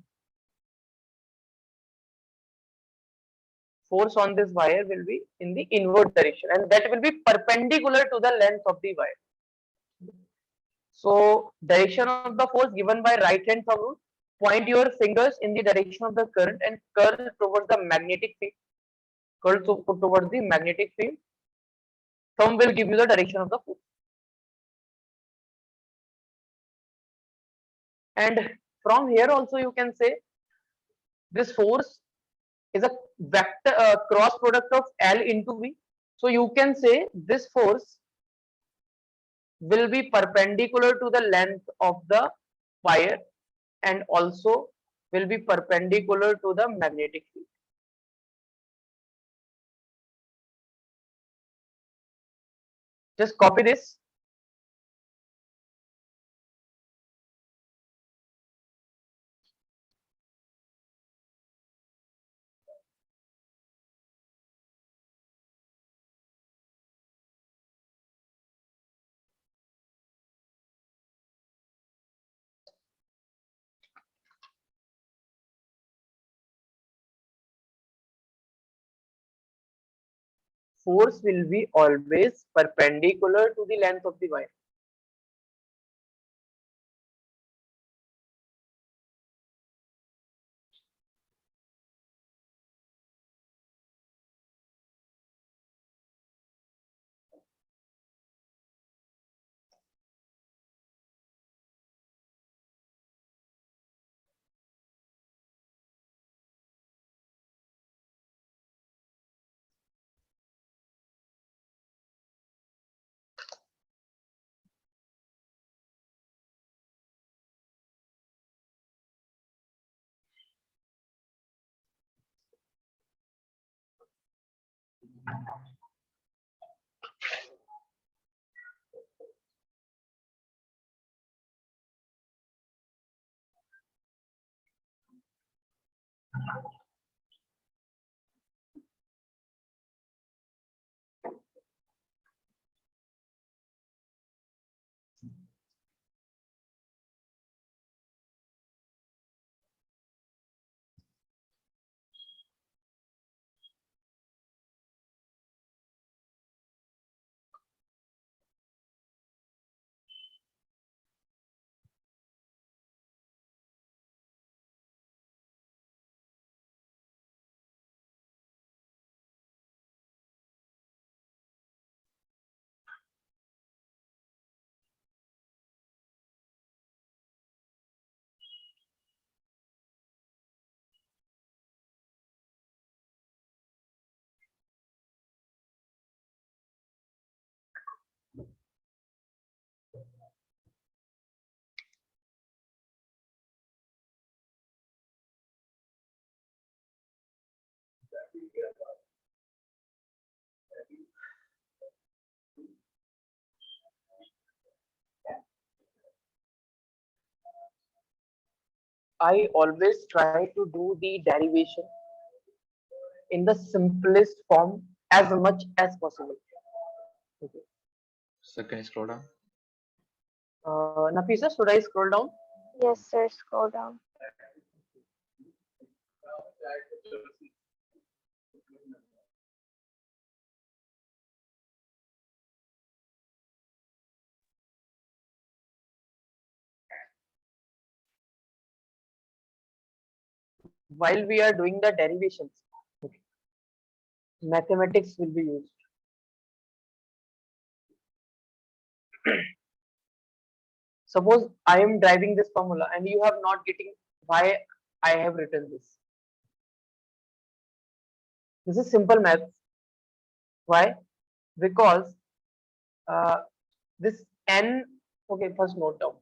Force on this wire will be in the inward direction, and that will be perpendicular to the length of the wire. So direction of the force given by right hand thumb rule. Point your fingers in the direction of the current and curl towards the magnetic field. Towards the magnetic field. Thumb will give you the direction of the force. And from here also you can say this force is a vector cross product of L into V. So you can say this force will be perpendicular to the length of the wire and also will be perpendicular to the magnetic field. Just copy this. Force will be always perpendicular to the length of the wire. I always try to do the derivation in the simplest form as much as possible. Okay. Sir, can you scroll down? Nafisa, should I scroll down? Yes, sir. Scroll down. While we are doing the derivations, okay, mathematics will be used. Suppose I am driving this formula and you have not getting why I have written this. This is simple math. Why? Because uh, this n, okay, first note down.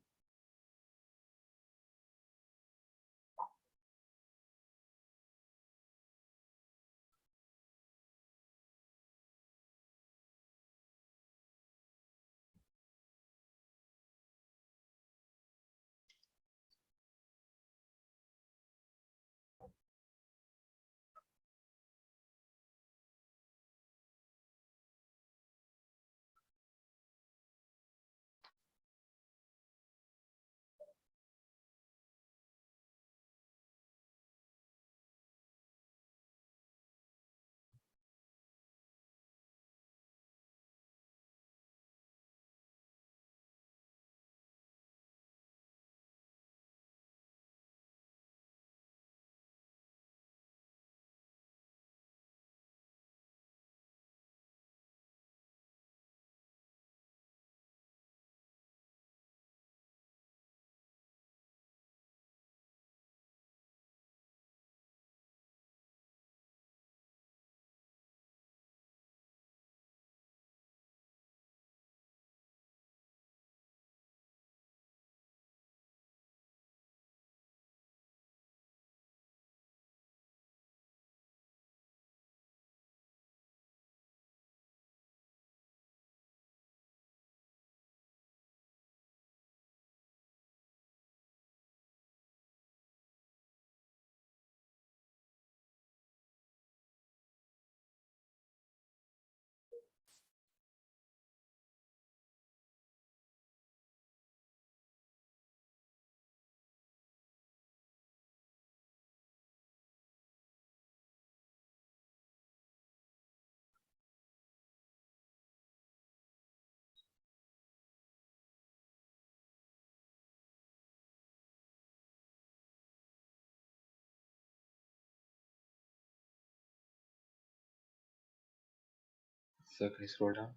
Sir, can you scroll down?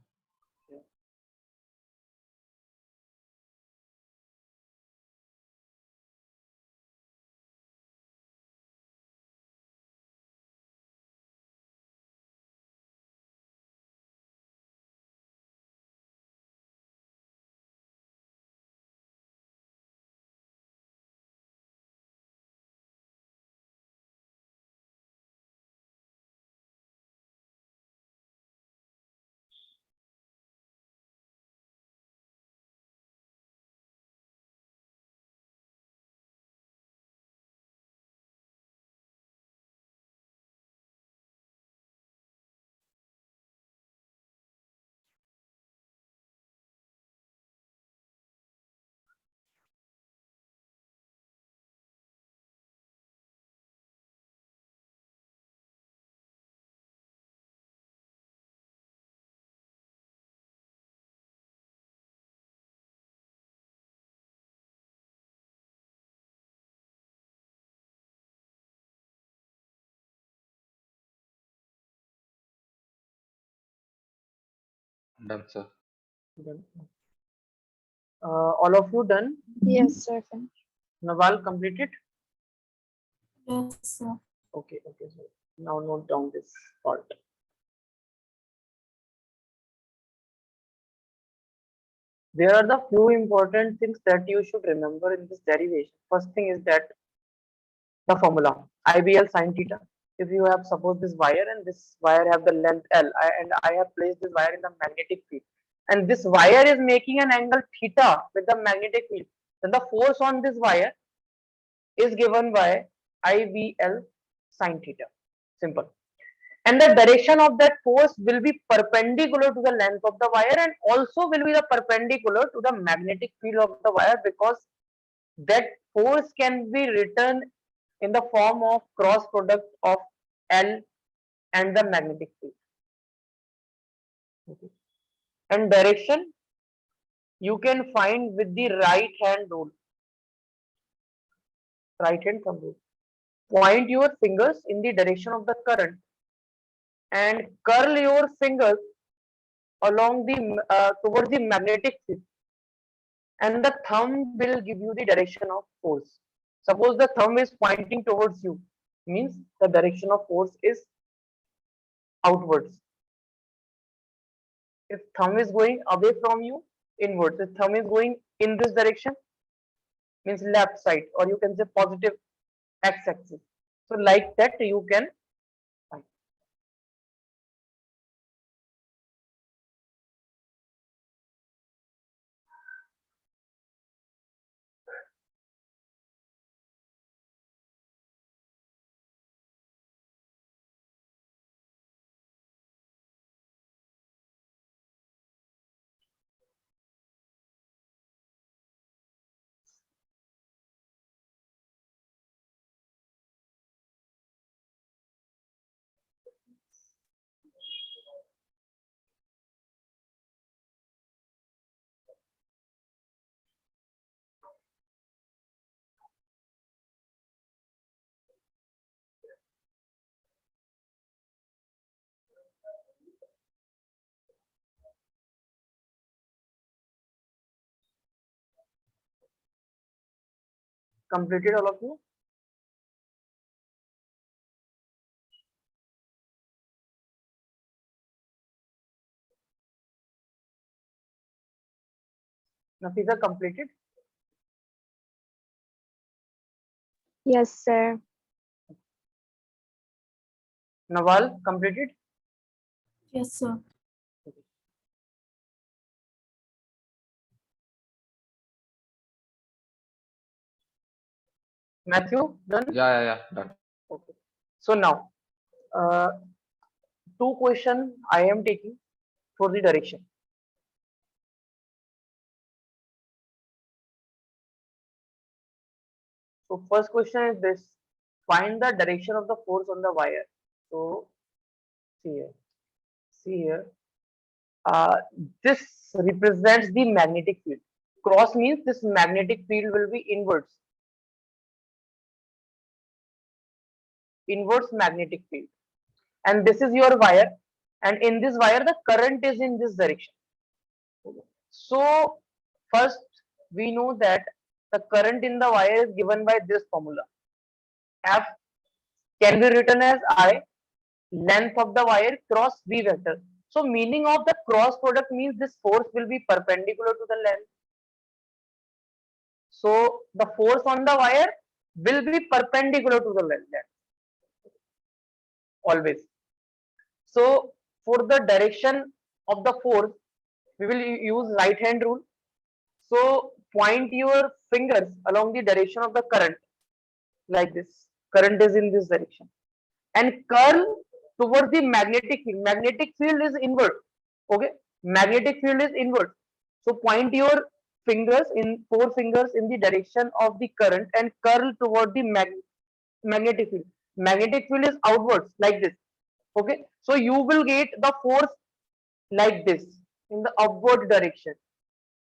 Done, sir. Done. All of you done? Yes, sir. Finish. Nawal completed? Yes, sir. Okay, okay. So now note down this part. There are the few important things that you should remember in this derivation. First thing is that the formula IBL sine theta. If you have suppose this wire and this wire have the length L, and I have placed this wire in the magnetic field, and this wire is making an angle theta with the magnetic field, then the force on this wire is given by IVL sine theta. Simple. And the direction of that force will be perpendicular to the length of the wire and also will be the perpendicular to the magnetic field of the wire, because that force can be written in the form of cross product of L and the magnetic field. Okay. And direction you can find with the right hand rule. Right hand thumb rule. Point your fingers in the direction of the current and curl your fingers along the towards the magnetic field, and the thumb will give you the direction of force. Suppose the thumb is pointing towards you, means the direction of force is outwards. If thumb is going away from you, inwards. If thumb is going in this direction, means left side, or you can say positive x-axis. So like that you can find. Completed all of you? Nafisa, completed? Yes, sir. Nawal, completed? Yes, sir. Matthew, done? Yeah, done. Okay. So now, uh, two questions I am taking for the direction. So first question is this: find the direction of the force on the wire. So see here, see here. This represents the magnetic field. Cross means this magnetic field will be inwards. Inwards magnetic field. And this is your wire. And in this wire, the current is in this direction. So first we know that the current in the wire is given by this formula. F can be written as I, length of the wire cross V vector. So meaning of the cross product means this force will be perpendicular to the length. So the force on the wire will be perpendicular to the length always. So for the direction of the force, we will use right hand rule. So point your fingers along the direction of the current like this. Current is in this direction. And curl towards the magnetic field. Magnetic field is inward. Okay. Magnetic field is inward. So point your fingers in four fingers in the direction of the current and curl toward the magnetic field. Magnetic field is outwards like this. Okay. So you will get the force like this in the upward direction.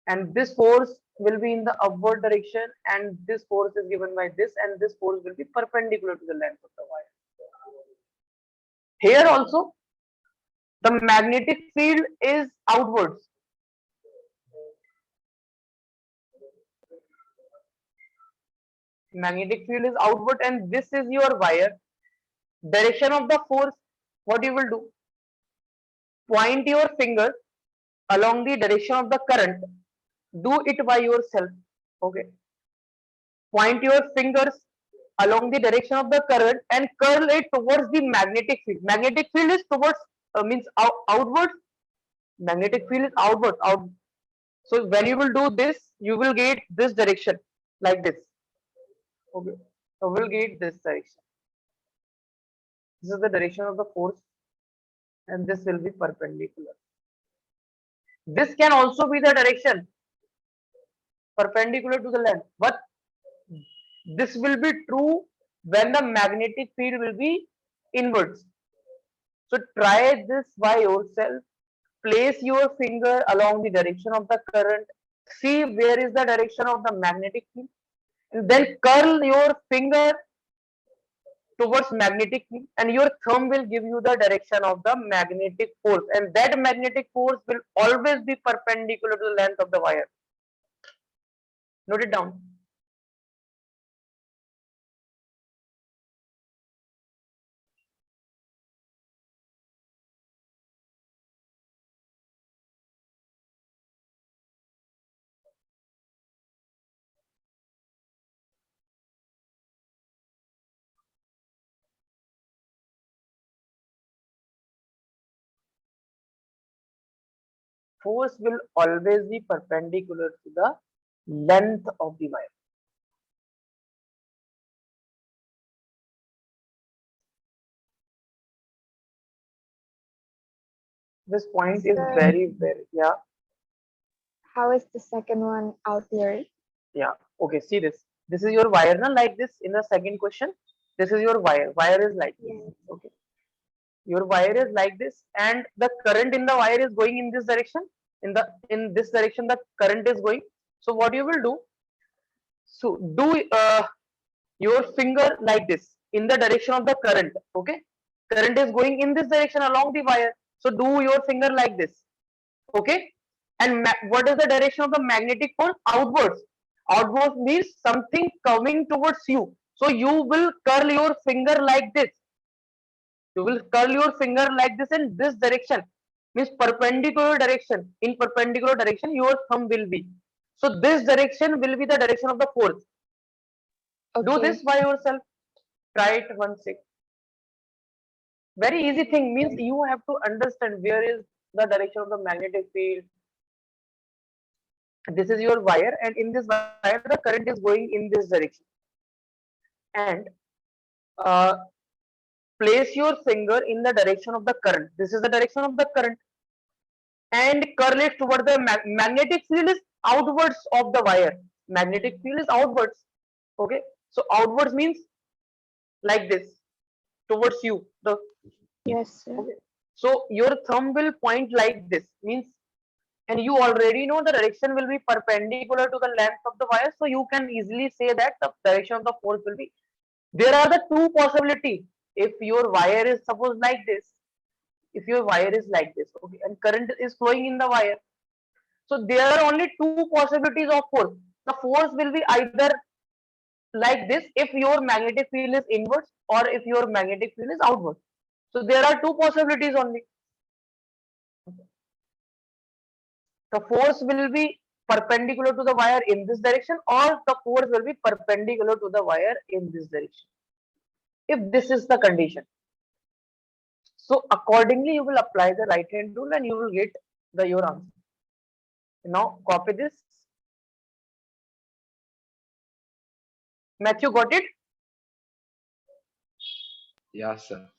And this force will be in the upward direction, and this force is given by this, and this force will be perpendicular to the length of the wire. Here also the magnetic field is outwards. Magnetic field is outward, and this is your wire. Direction of the force, what you will do? Point your finger along the direction of the current. Do it by yourself. Okay. Point your fingers along the direction of the current and curl it towards the magnetic field. Magnetic field is towards means outward. Magnetic field is outward. So when you will do this, you will get this direction like this. Okay. will get this direction. This is the direction of the force, and this will be perpendicular. This can also be the direction perpendicular to the length, but this will be true when the magnetic field will be inwards. So try this by yourself. Place your finger along the direction of the current. See where is the direction of the magnetic field. And then curl your finger towards magnetic field, and your thumb will give you the direction of the magnetic force, and that magnetic force will always be perpendicular to the length of the wire. Note it down. Force will always be perpendicular to the length of the wire. This point is Sir. very, yeah. How is the second one out there? Yeah. Okay. See this. This is your wire, na, like this. In the second question, this is your wire. Wire is like this. Yes. Okay. Your wire is like this, and the current in the wire is going in this direction. In this direction, the current is going. So what you will do? So do your finger like this in the direction of the current. Okay. Current is going in this direction along the wire. So do your finger like this. Okay. And what is the direction of the magnetic force? Outwards. Outwards means something coming towards you. So you will curl your finger like this. You will curl your finger like this in this direction. Means perpendicular direction. In perpendicular direction, your thumb will be. So this direction will be the direction of the force. Do Okay. this by yourself. Try it once. Very easy thing, means you have to understand where is the direction of the magnetic field. This is your wire, and in this wire the current is going in this direction, and uh, place your finger in the direction of the current. This is the direction of the current, and curl it toward the magnetic field is outwards of the wire. Magnetic field is outwards. Okay, so outwards means like this, towards you. The Yes, sir. okay, so your thumb will point like this, means, and you already know the direction will be perpendicular to the length of the wire, so you can easily say that the direction of the force will be. There are the two possibilities. If your wire is suppose like this, if your wire is like this, okay, and current is flowing in the wire, so there are only two possibilities of force. The force will be either like this if your magnetic field is inwards, or if your magnetic field is outwards. So there are two possibilities only. The force will be perpendicular to the wire in this direction, or the force will be perpendicular to the wire in this direction. If this is the condition, so accordingly you will apply the right hand rule and you will get your answer. Now copy this. Matthew, got it? Yeah, sir.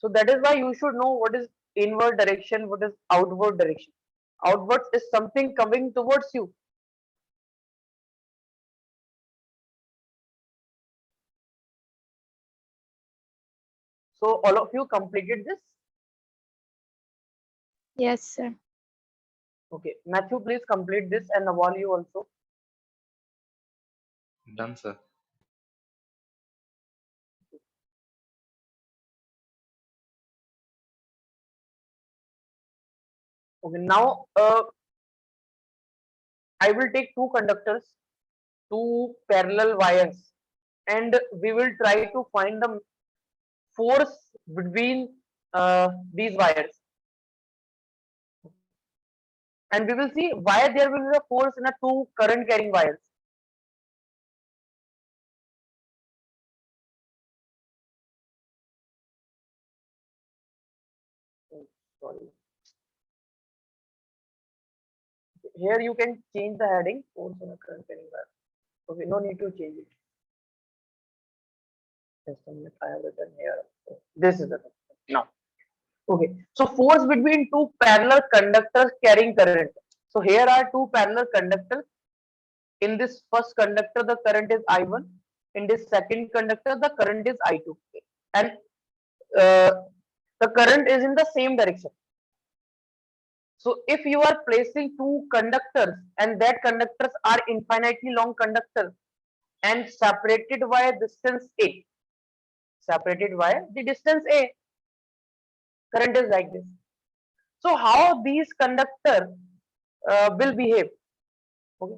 So that is why you should know what is inward direction, what is outward direction. Outwards is something coming towards you. So all of you completed this. Yes, sir. Okay, Matthew, please complete this, and Naval, you also. Done, sir. Okay, now I will take two conductors, two parallel wires, and we will try to find the force between these wires, and we will see why there will be a force in a two current carrying wires. Oh, sorry. here you can change the heading force on a current carrying wire. Okay, no need to change it. Just a minute, I have written here. This is the now. Okay, so force between two parallel conductors carrying current. So here are two parallel conductors. In this first conductor, the current is I1. In this second conductor, the current is I2. And uh, the current is in the same direction. So if you are placing two conductors and that conductors are infinitely long conductors and separated by a distance A, separated by the distance A, current is like this. So how these conductors will behave? Okay.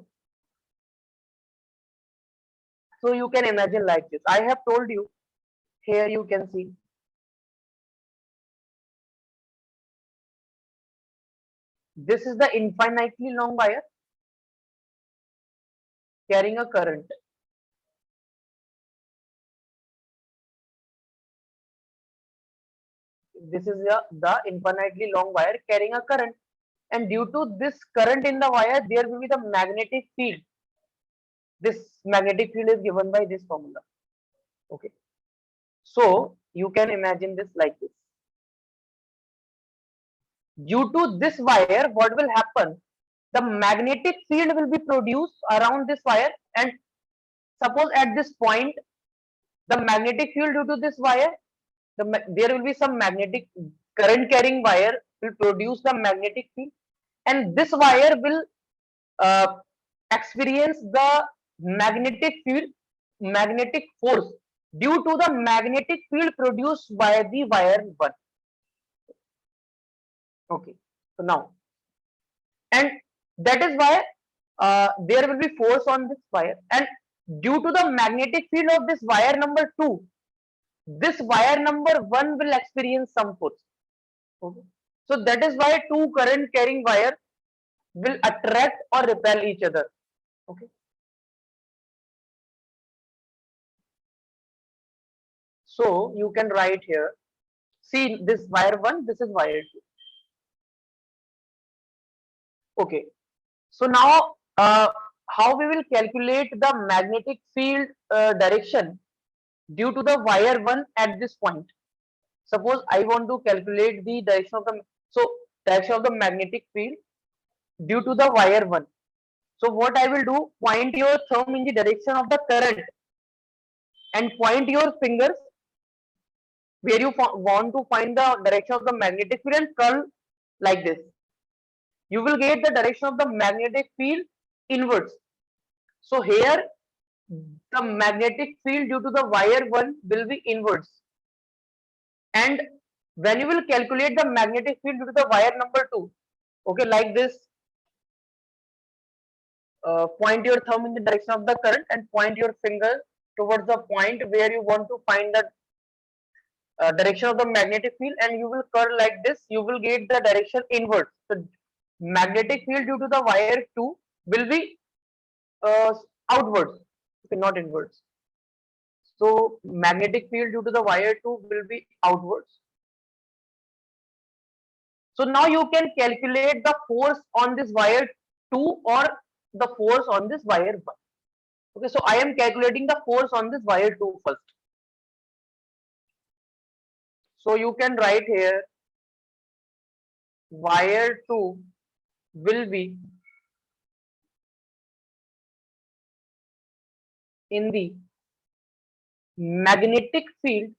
So you can imagine like this. I have told you, here you can see. This is the infinitely long wire carrying a current. This is the infinitely long wire carrying a current. And due to this current in the wire, there will be the magnetic field. This magnetic field is given by this formula. Okay. So you can imagine this like this. Due to this wire, what will happen? The magnetic field will be produced around this wire, and suppose at this point, the magnetic field due to this wire, there will be some magnetic current carrying wire will produce the magnetic field, and this wire will uh, experience the magnetic field, magnetic force due to the magnetic field produced by the wire 1. Okay, so now, and that is why there will be force on this wire, and due to the magnetic field of this wire number 2, this wire number 1 will experience some force. Okay. So that is why two current carrying wire will attract or repel each other. Okay. So you can write here, see this wire 1, this is wire 2. Okay. So now how we will calculate the magnetic field direction due to the wire 1 at this point. Suppose I want to calculate the direction of the magnetic field due to the wire 1. So what I will do, point your thumb in the direction of the current and point your fingers where you want to find the direction of the magnetic field and curl like this. You will get the direction of the magnetic field inwards. So here the magnetic field due to the wire 1 will be inwards. And when you will calculate the magnetic field due to the wire number 2, okay, like this, point your thumb in the direction of the current and point your finger towards the point where you want to find the direction of the magnetic field, and you will curl like this. You will get the direction inwards. So magnetic field due to the wire 2 will be uh, outwards, okay, not inwards. So magnetic field due to the wire 2 will be outwards. So now you can calculate the force on this wire 2 or the force on this wire 1. Okay, so I am calculating the force on this wire 2 first. So you can write here wire 2 will be in the magnetic field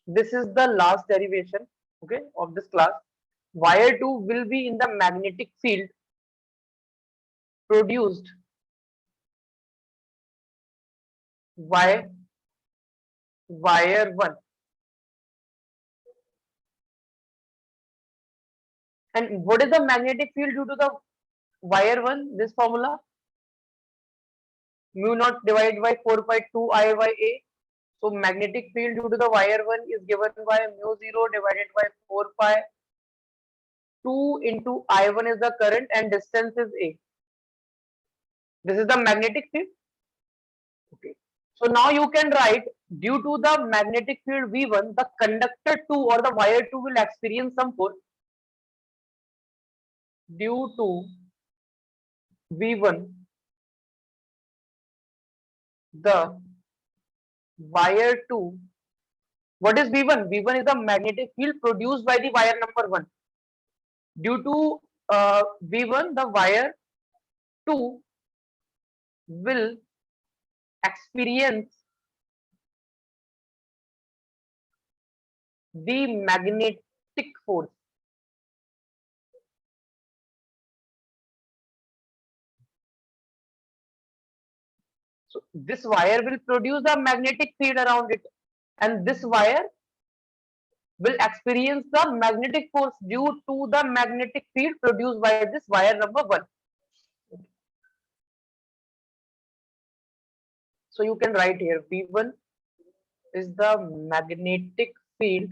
this is the last derivation, okay, of this class. Wire 2 will be in the magnetic field produced by wire 1. And what is the magnetic field due to the wire 1? This formula, mu naught divided by 4 pi 2 I by A. So magnetic field due to the wire 1 is given by mu 0 divided by 4 pi 2 into I1 is the current and distance is A. This is the magnetic field. Okay. So now you can write, due to the magnetic field V1, the conductor 2 or the wire 2 will experience some force. Due to V1, the wire 2, what is V1? V1 is the magnetic field produced by the wire number 1. Due to V1, the wire 2 will experience the magnetic force. So this wire will produce the magnetic field around it, and this wire will experience the magnetic force due to the magnetic field produced by this wire number 1. So you can write here, V1 is the magnetic field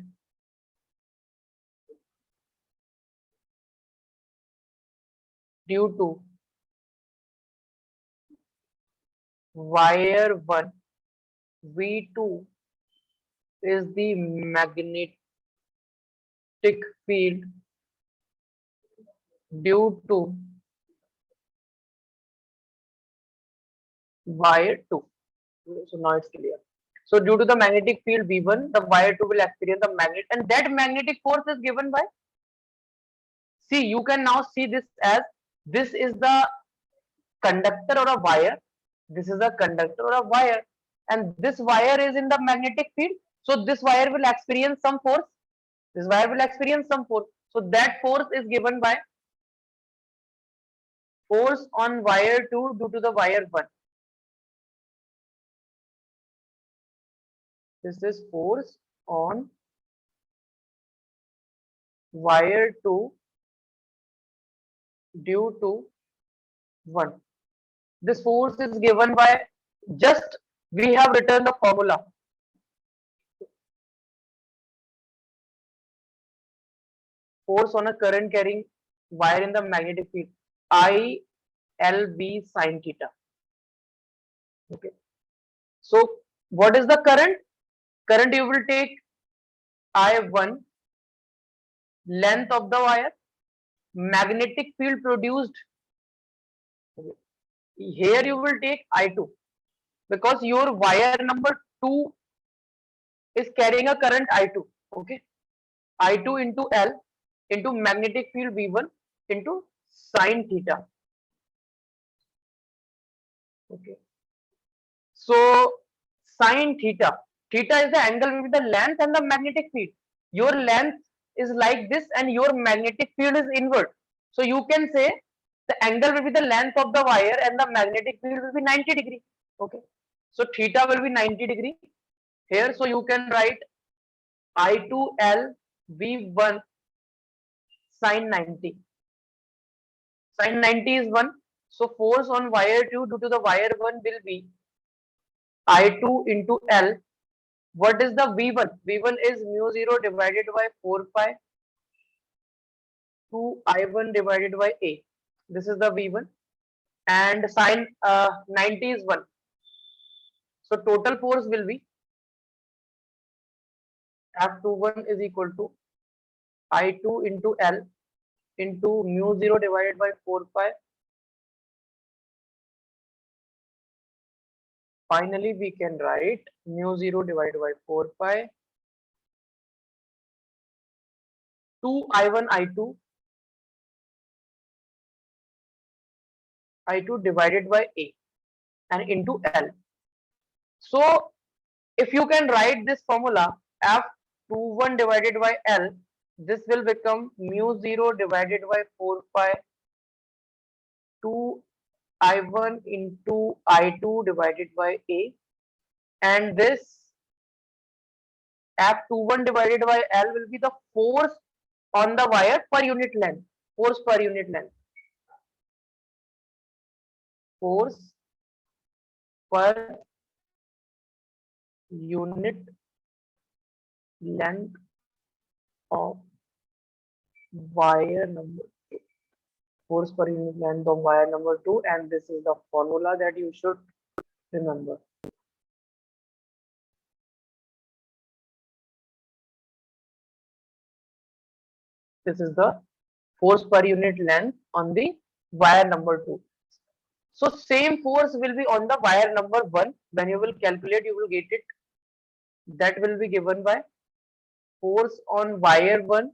due to wire 1. V2 is the magnetic field due to wire 2. So now it's clear. So due to the magnetic field V1, the wire 2 will experience the magnet, and that magnetic force is given by, see, you can now see this as, this is the conductor or a wire, this is a conductor or a wire, and this wire is in the magnetic field. So this wire will experience some force. This wire will experience some force. So that force is given by force on wire 2 due to the wire 1. This is force on wire 2 due to 1. This force is given by, just we have written the formula. Force on a current carrying wire in the magnetic field, I L B sine theta. Okay. So what is the current? Current, you will take I1, length of the wire, magnetic field produced. Okay. Here you will take I2, because your wire number 2 is carrying a current I2. Okay. I2 into L into magnetic field V1 into sine theta. Okay. So sine theta, theta is the angle between the length and the magnetic field. Your length is like this and your magnetic field is inward. So you can say the angle will be the length of the wire and the magnetic field will be 90 degree. Okay. So theta will be 90 degree here. So you can write I2L V1 sine 90. Sine 90 is 1. So force on wire 2 due to the wire 1 will be I2 into L. What is the V1? V1 is mu 0 divided by 4 pi 2 I1 divided by A. This is the V1. And sine 90 is 1. So total force will be F21 is equal to I2 into L into mu 0 divided by 4 pi. Finally, we can write mu 0 divided by 4 pi 2 I1 I2 divided by A and into L. So if you can write this formula, F21 divided by L, this will become mu 0 divided by 4 pi 2 I1 into I2 divided by A, and this F21 divided by L will be the force on the wire per unit length. Force per unit length. Force per unit length of wire number 2. Force per unit length of wire number 2, and this is the formula that you should remember. This is the force per unit length on the wire number 2. So same force will be on the wire number 1. When you will calculate, you will get it. That will be given by force on wire 1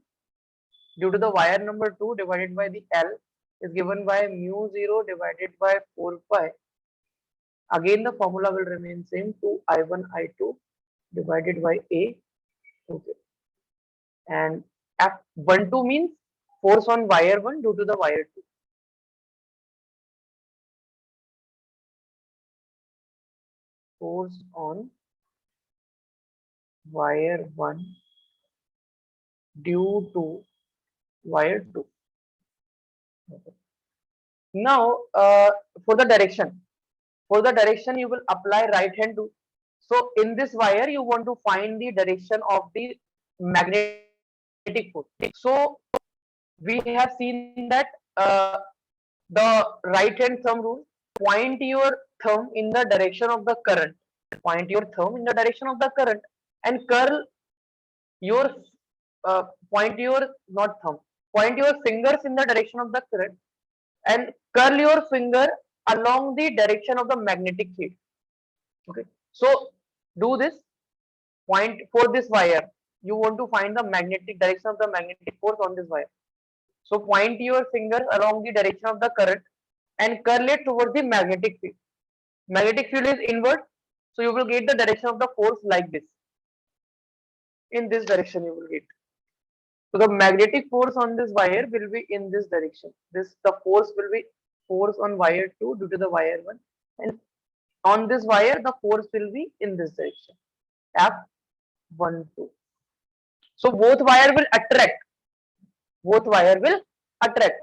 due to the wire number 2 divided by the L is given by mu 0 divided by 4 pi. Again, the formula will remain same, 2I1 I2 divided by A. Okay. And F12 means force on wire 1 due to the wire 2. Force on wire 1 due to wire 2. Okay. Now, for the direction, you will apply right hand rule. So in this wire, you want to find the direction of the magnetic force. So we have seen that the right hand thumb rule, point your thumb in the direction of the current. Point your thumb in the direction of the current and curl your point your not thumb. Point your fingers in the direction of the current and curl your finger along the direction of the magnetic field. Okay. So do this. Point for this wire. You want to find the magnetic direction of the magnetic force on this wire. So point your fingers along the direction of the current and curl it towards the magnetic field. Magnetic field is inward, so you will get the direction of the force like this. In this direction you will get. So the magnetic force on this wire will be in this direction. The force will be force on wire 2 due to the wire 1, and on this wire the force will be in this direction. F12. So both wire will attract. Both wire will attract.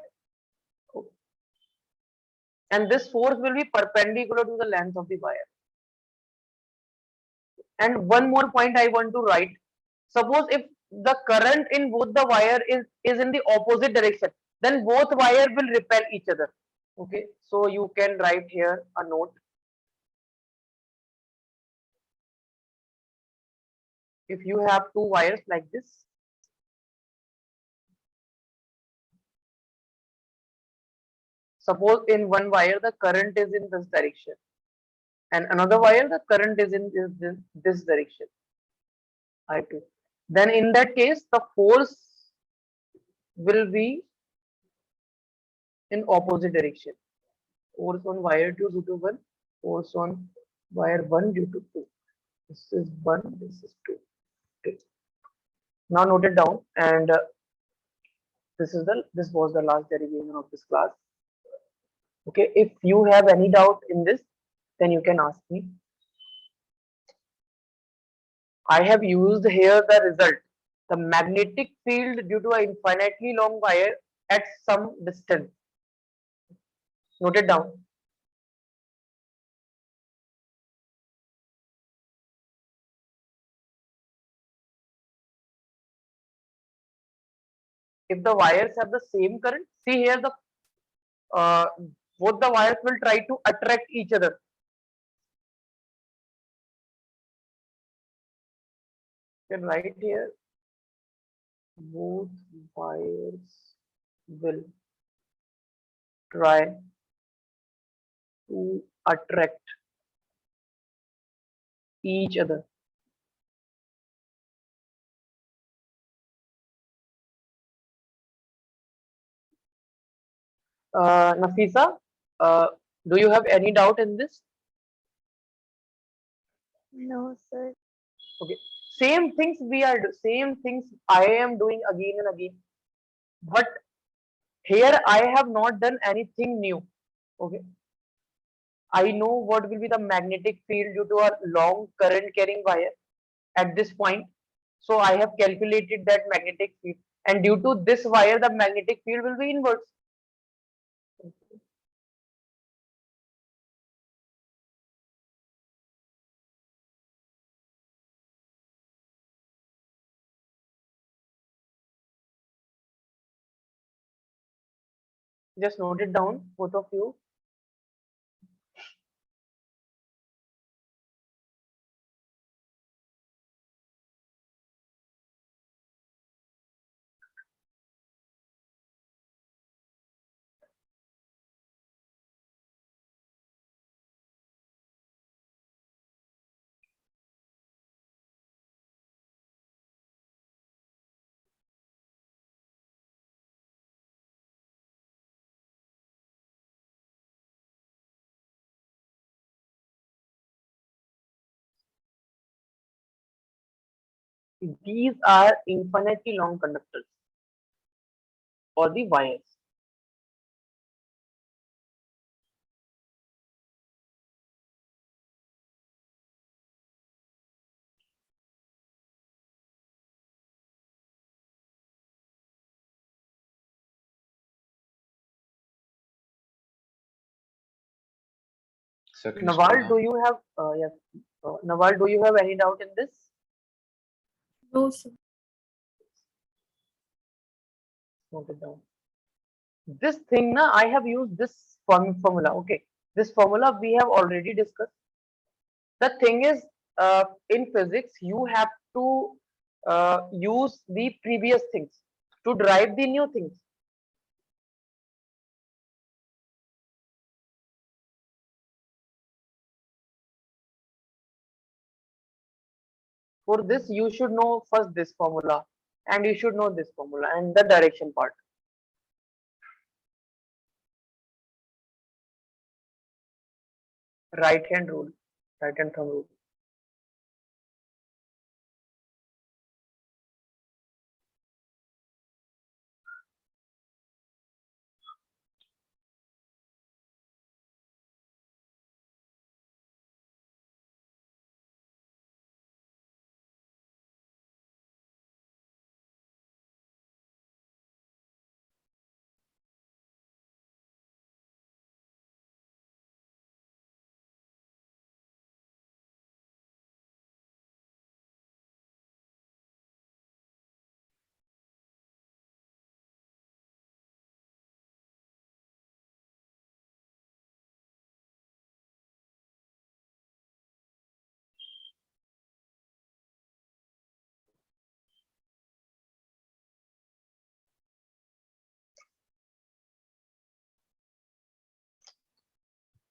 And this force will be perpendicular to the length of the wire. And one more point I want to write. Suppose if the current in both the wire is in the opposite direction, then both wire will repel each other. Okay, so you can write here a note. If you have two wires like this, suppose in one wire the current is in this direction, and another wire the current is in this direction, I2. Then in that case, the force will be in opposite direction. Force on wire 2 due to 1, force on wire 1 due to 2. This is 1, this is 2. Okay. Now note it down, and this was the last derivation of this class. Okay, if you have any doubt in this, then you can ask me. I have used here the result, the magnetic field due to an infinitely long wire at some distance. Note it down. If the wires have the same current, see here the uh, both the wires will try to attract each other. You can write here, both wires will try to attract each other. Nafisa, do you have any doubt in this? No, sir. Okay, same things same things I am doing again and again, but here I have not done anything new. Okay, I know what will be the magnetic field due to a long current carrying wire at this point. So I have calculated that magnetic field, and due to this wire, the magnetic field will be inverse. Just note it down, both of you. These are infinitely long conductors or the wires. Second Nawal, scholar. do you have yes? Nawal, do you have any doubt in this? No, sir. Note it down. This thing, na, I have used this formula. Okay, this formula we have already discussed. The thing is, in physics, you have to use the previous things to drive the new things. For this, you should know first this formula, and you should know this formula and the direction part. Right hand rule, right hand thumb rule.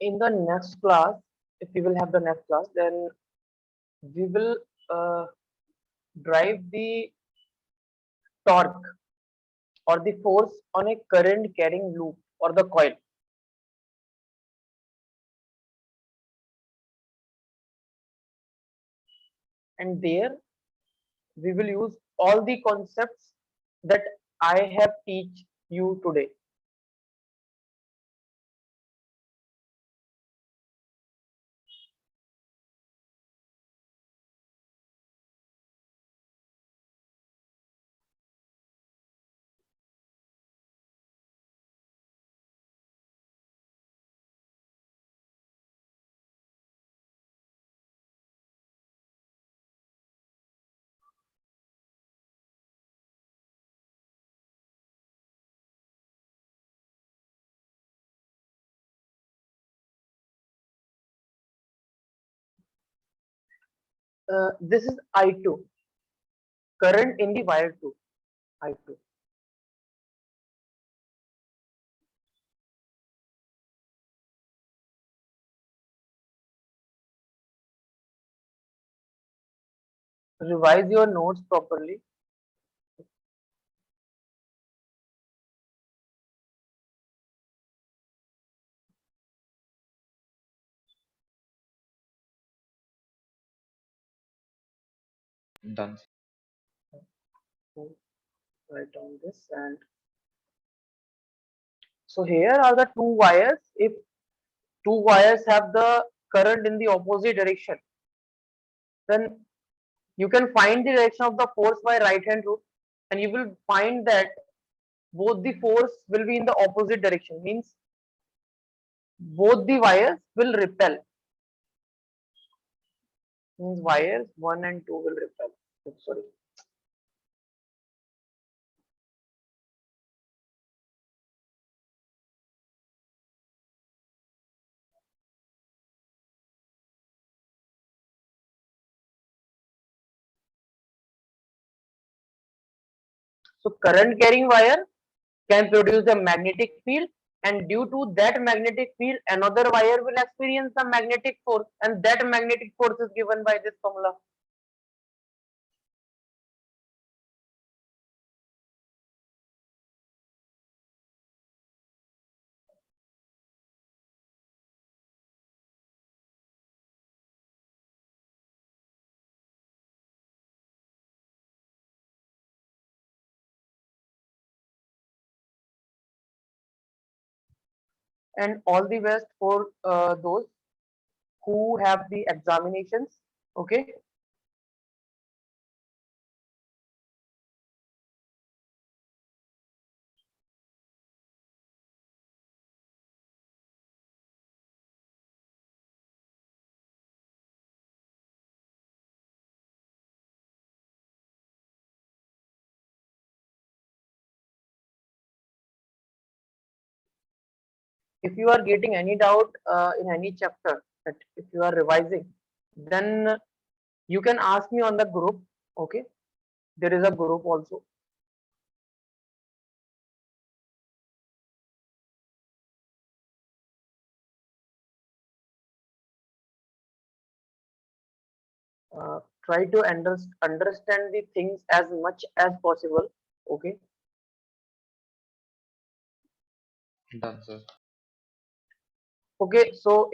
In the next class, if we will have the next class, then we will drive the torque or the force on a current carrying loop or the coil. And there we will use all the concepts that I have teach you today. This is I2, current in the wire 2, I2. Revise your notes properly. Done. So write down this, and so here are the two wires. If two wires have the current in the opposite direction, then you can find the direction of the force by right hand rule, and you will find that both the force will be in the opposite direction, means both the wires will repel, means wires 1 and 2 will repel. Oh, sorry. So current carrying wire can produce a magnetic field, and due to that magnetic field another wire will experience the magnetic force, and that magnetic force is given by this formula. and all the best for those who have the examinations. Okay. If you are getting any doubt in any chapter, that if you are revising, then you can ask me on the group. Okay, there is a group also. Try to understand the things as much as possible. Okay. Done, sir. Okay, so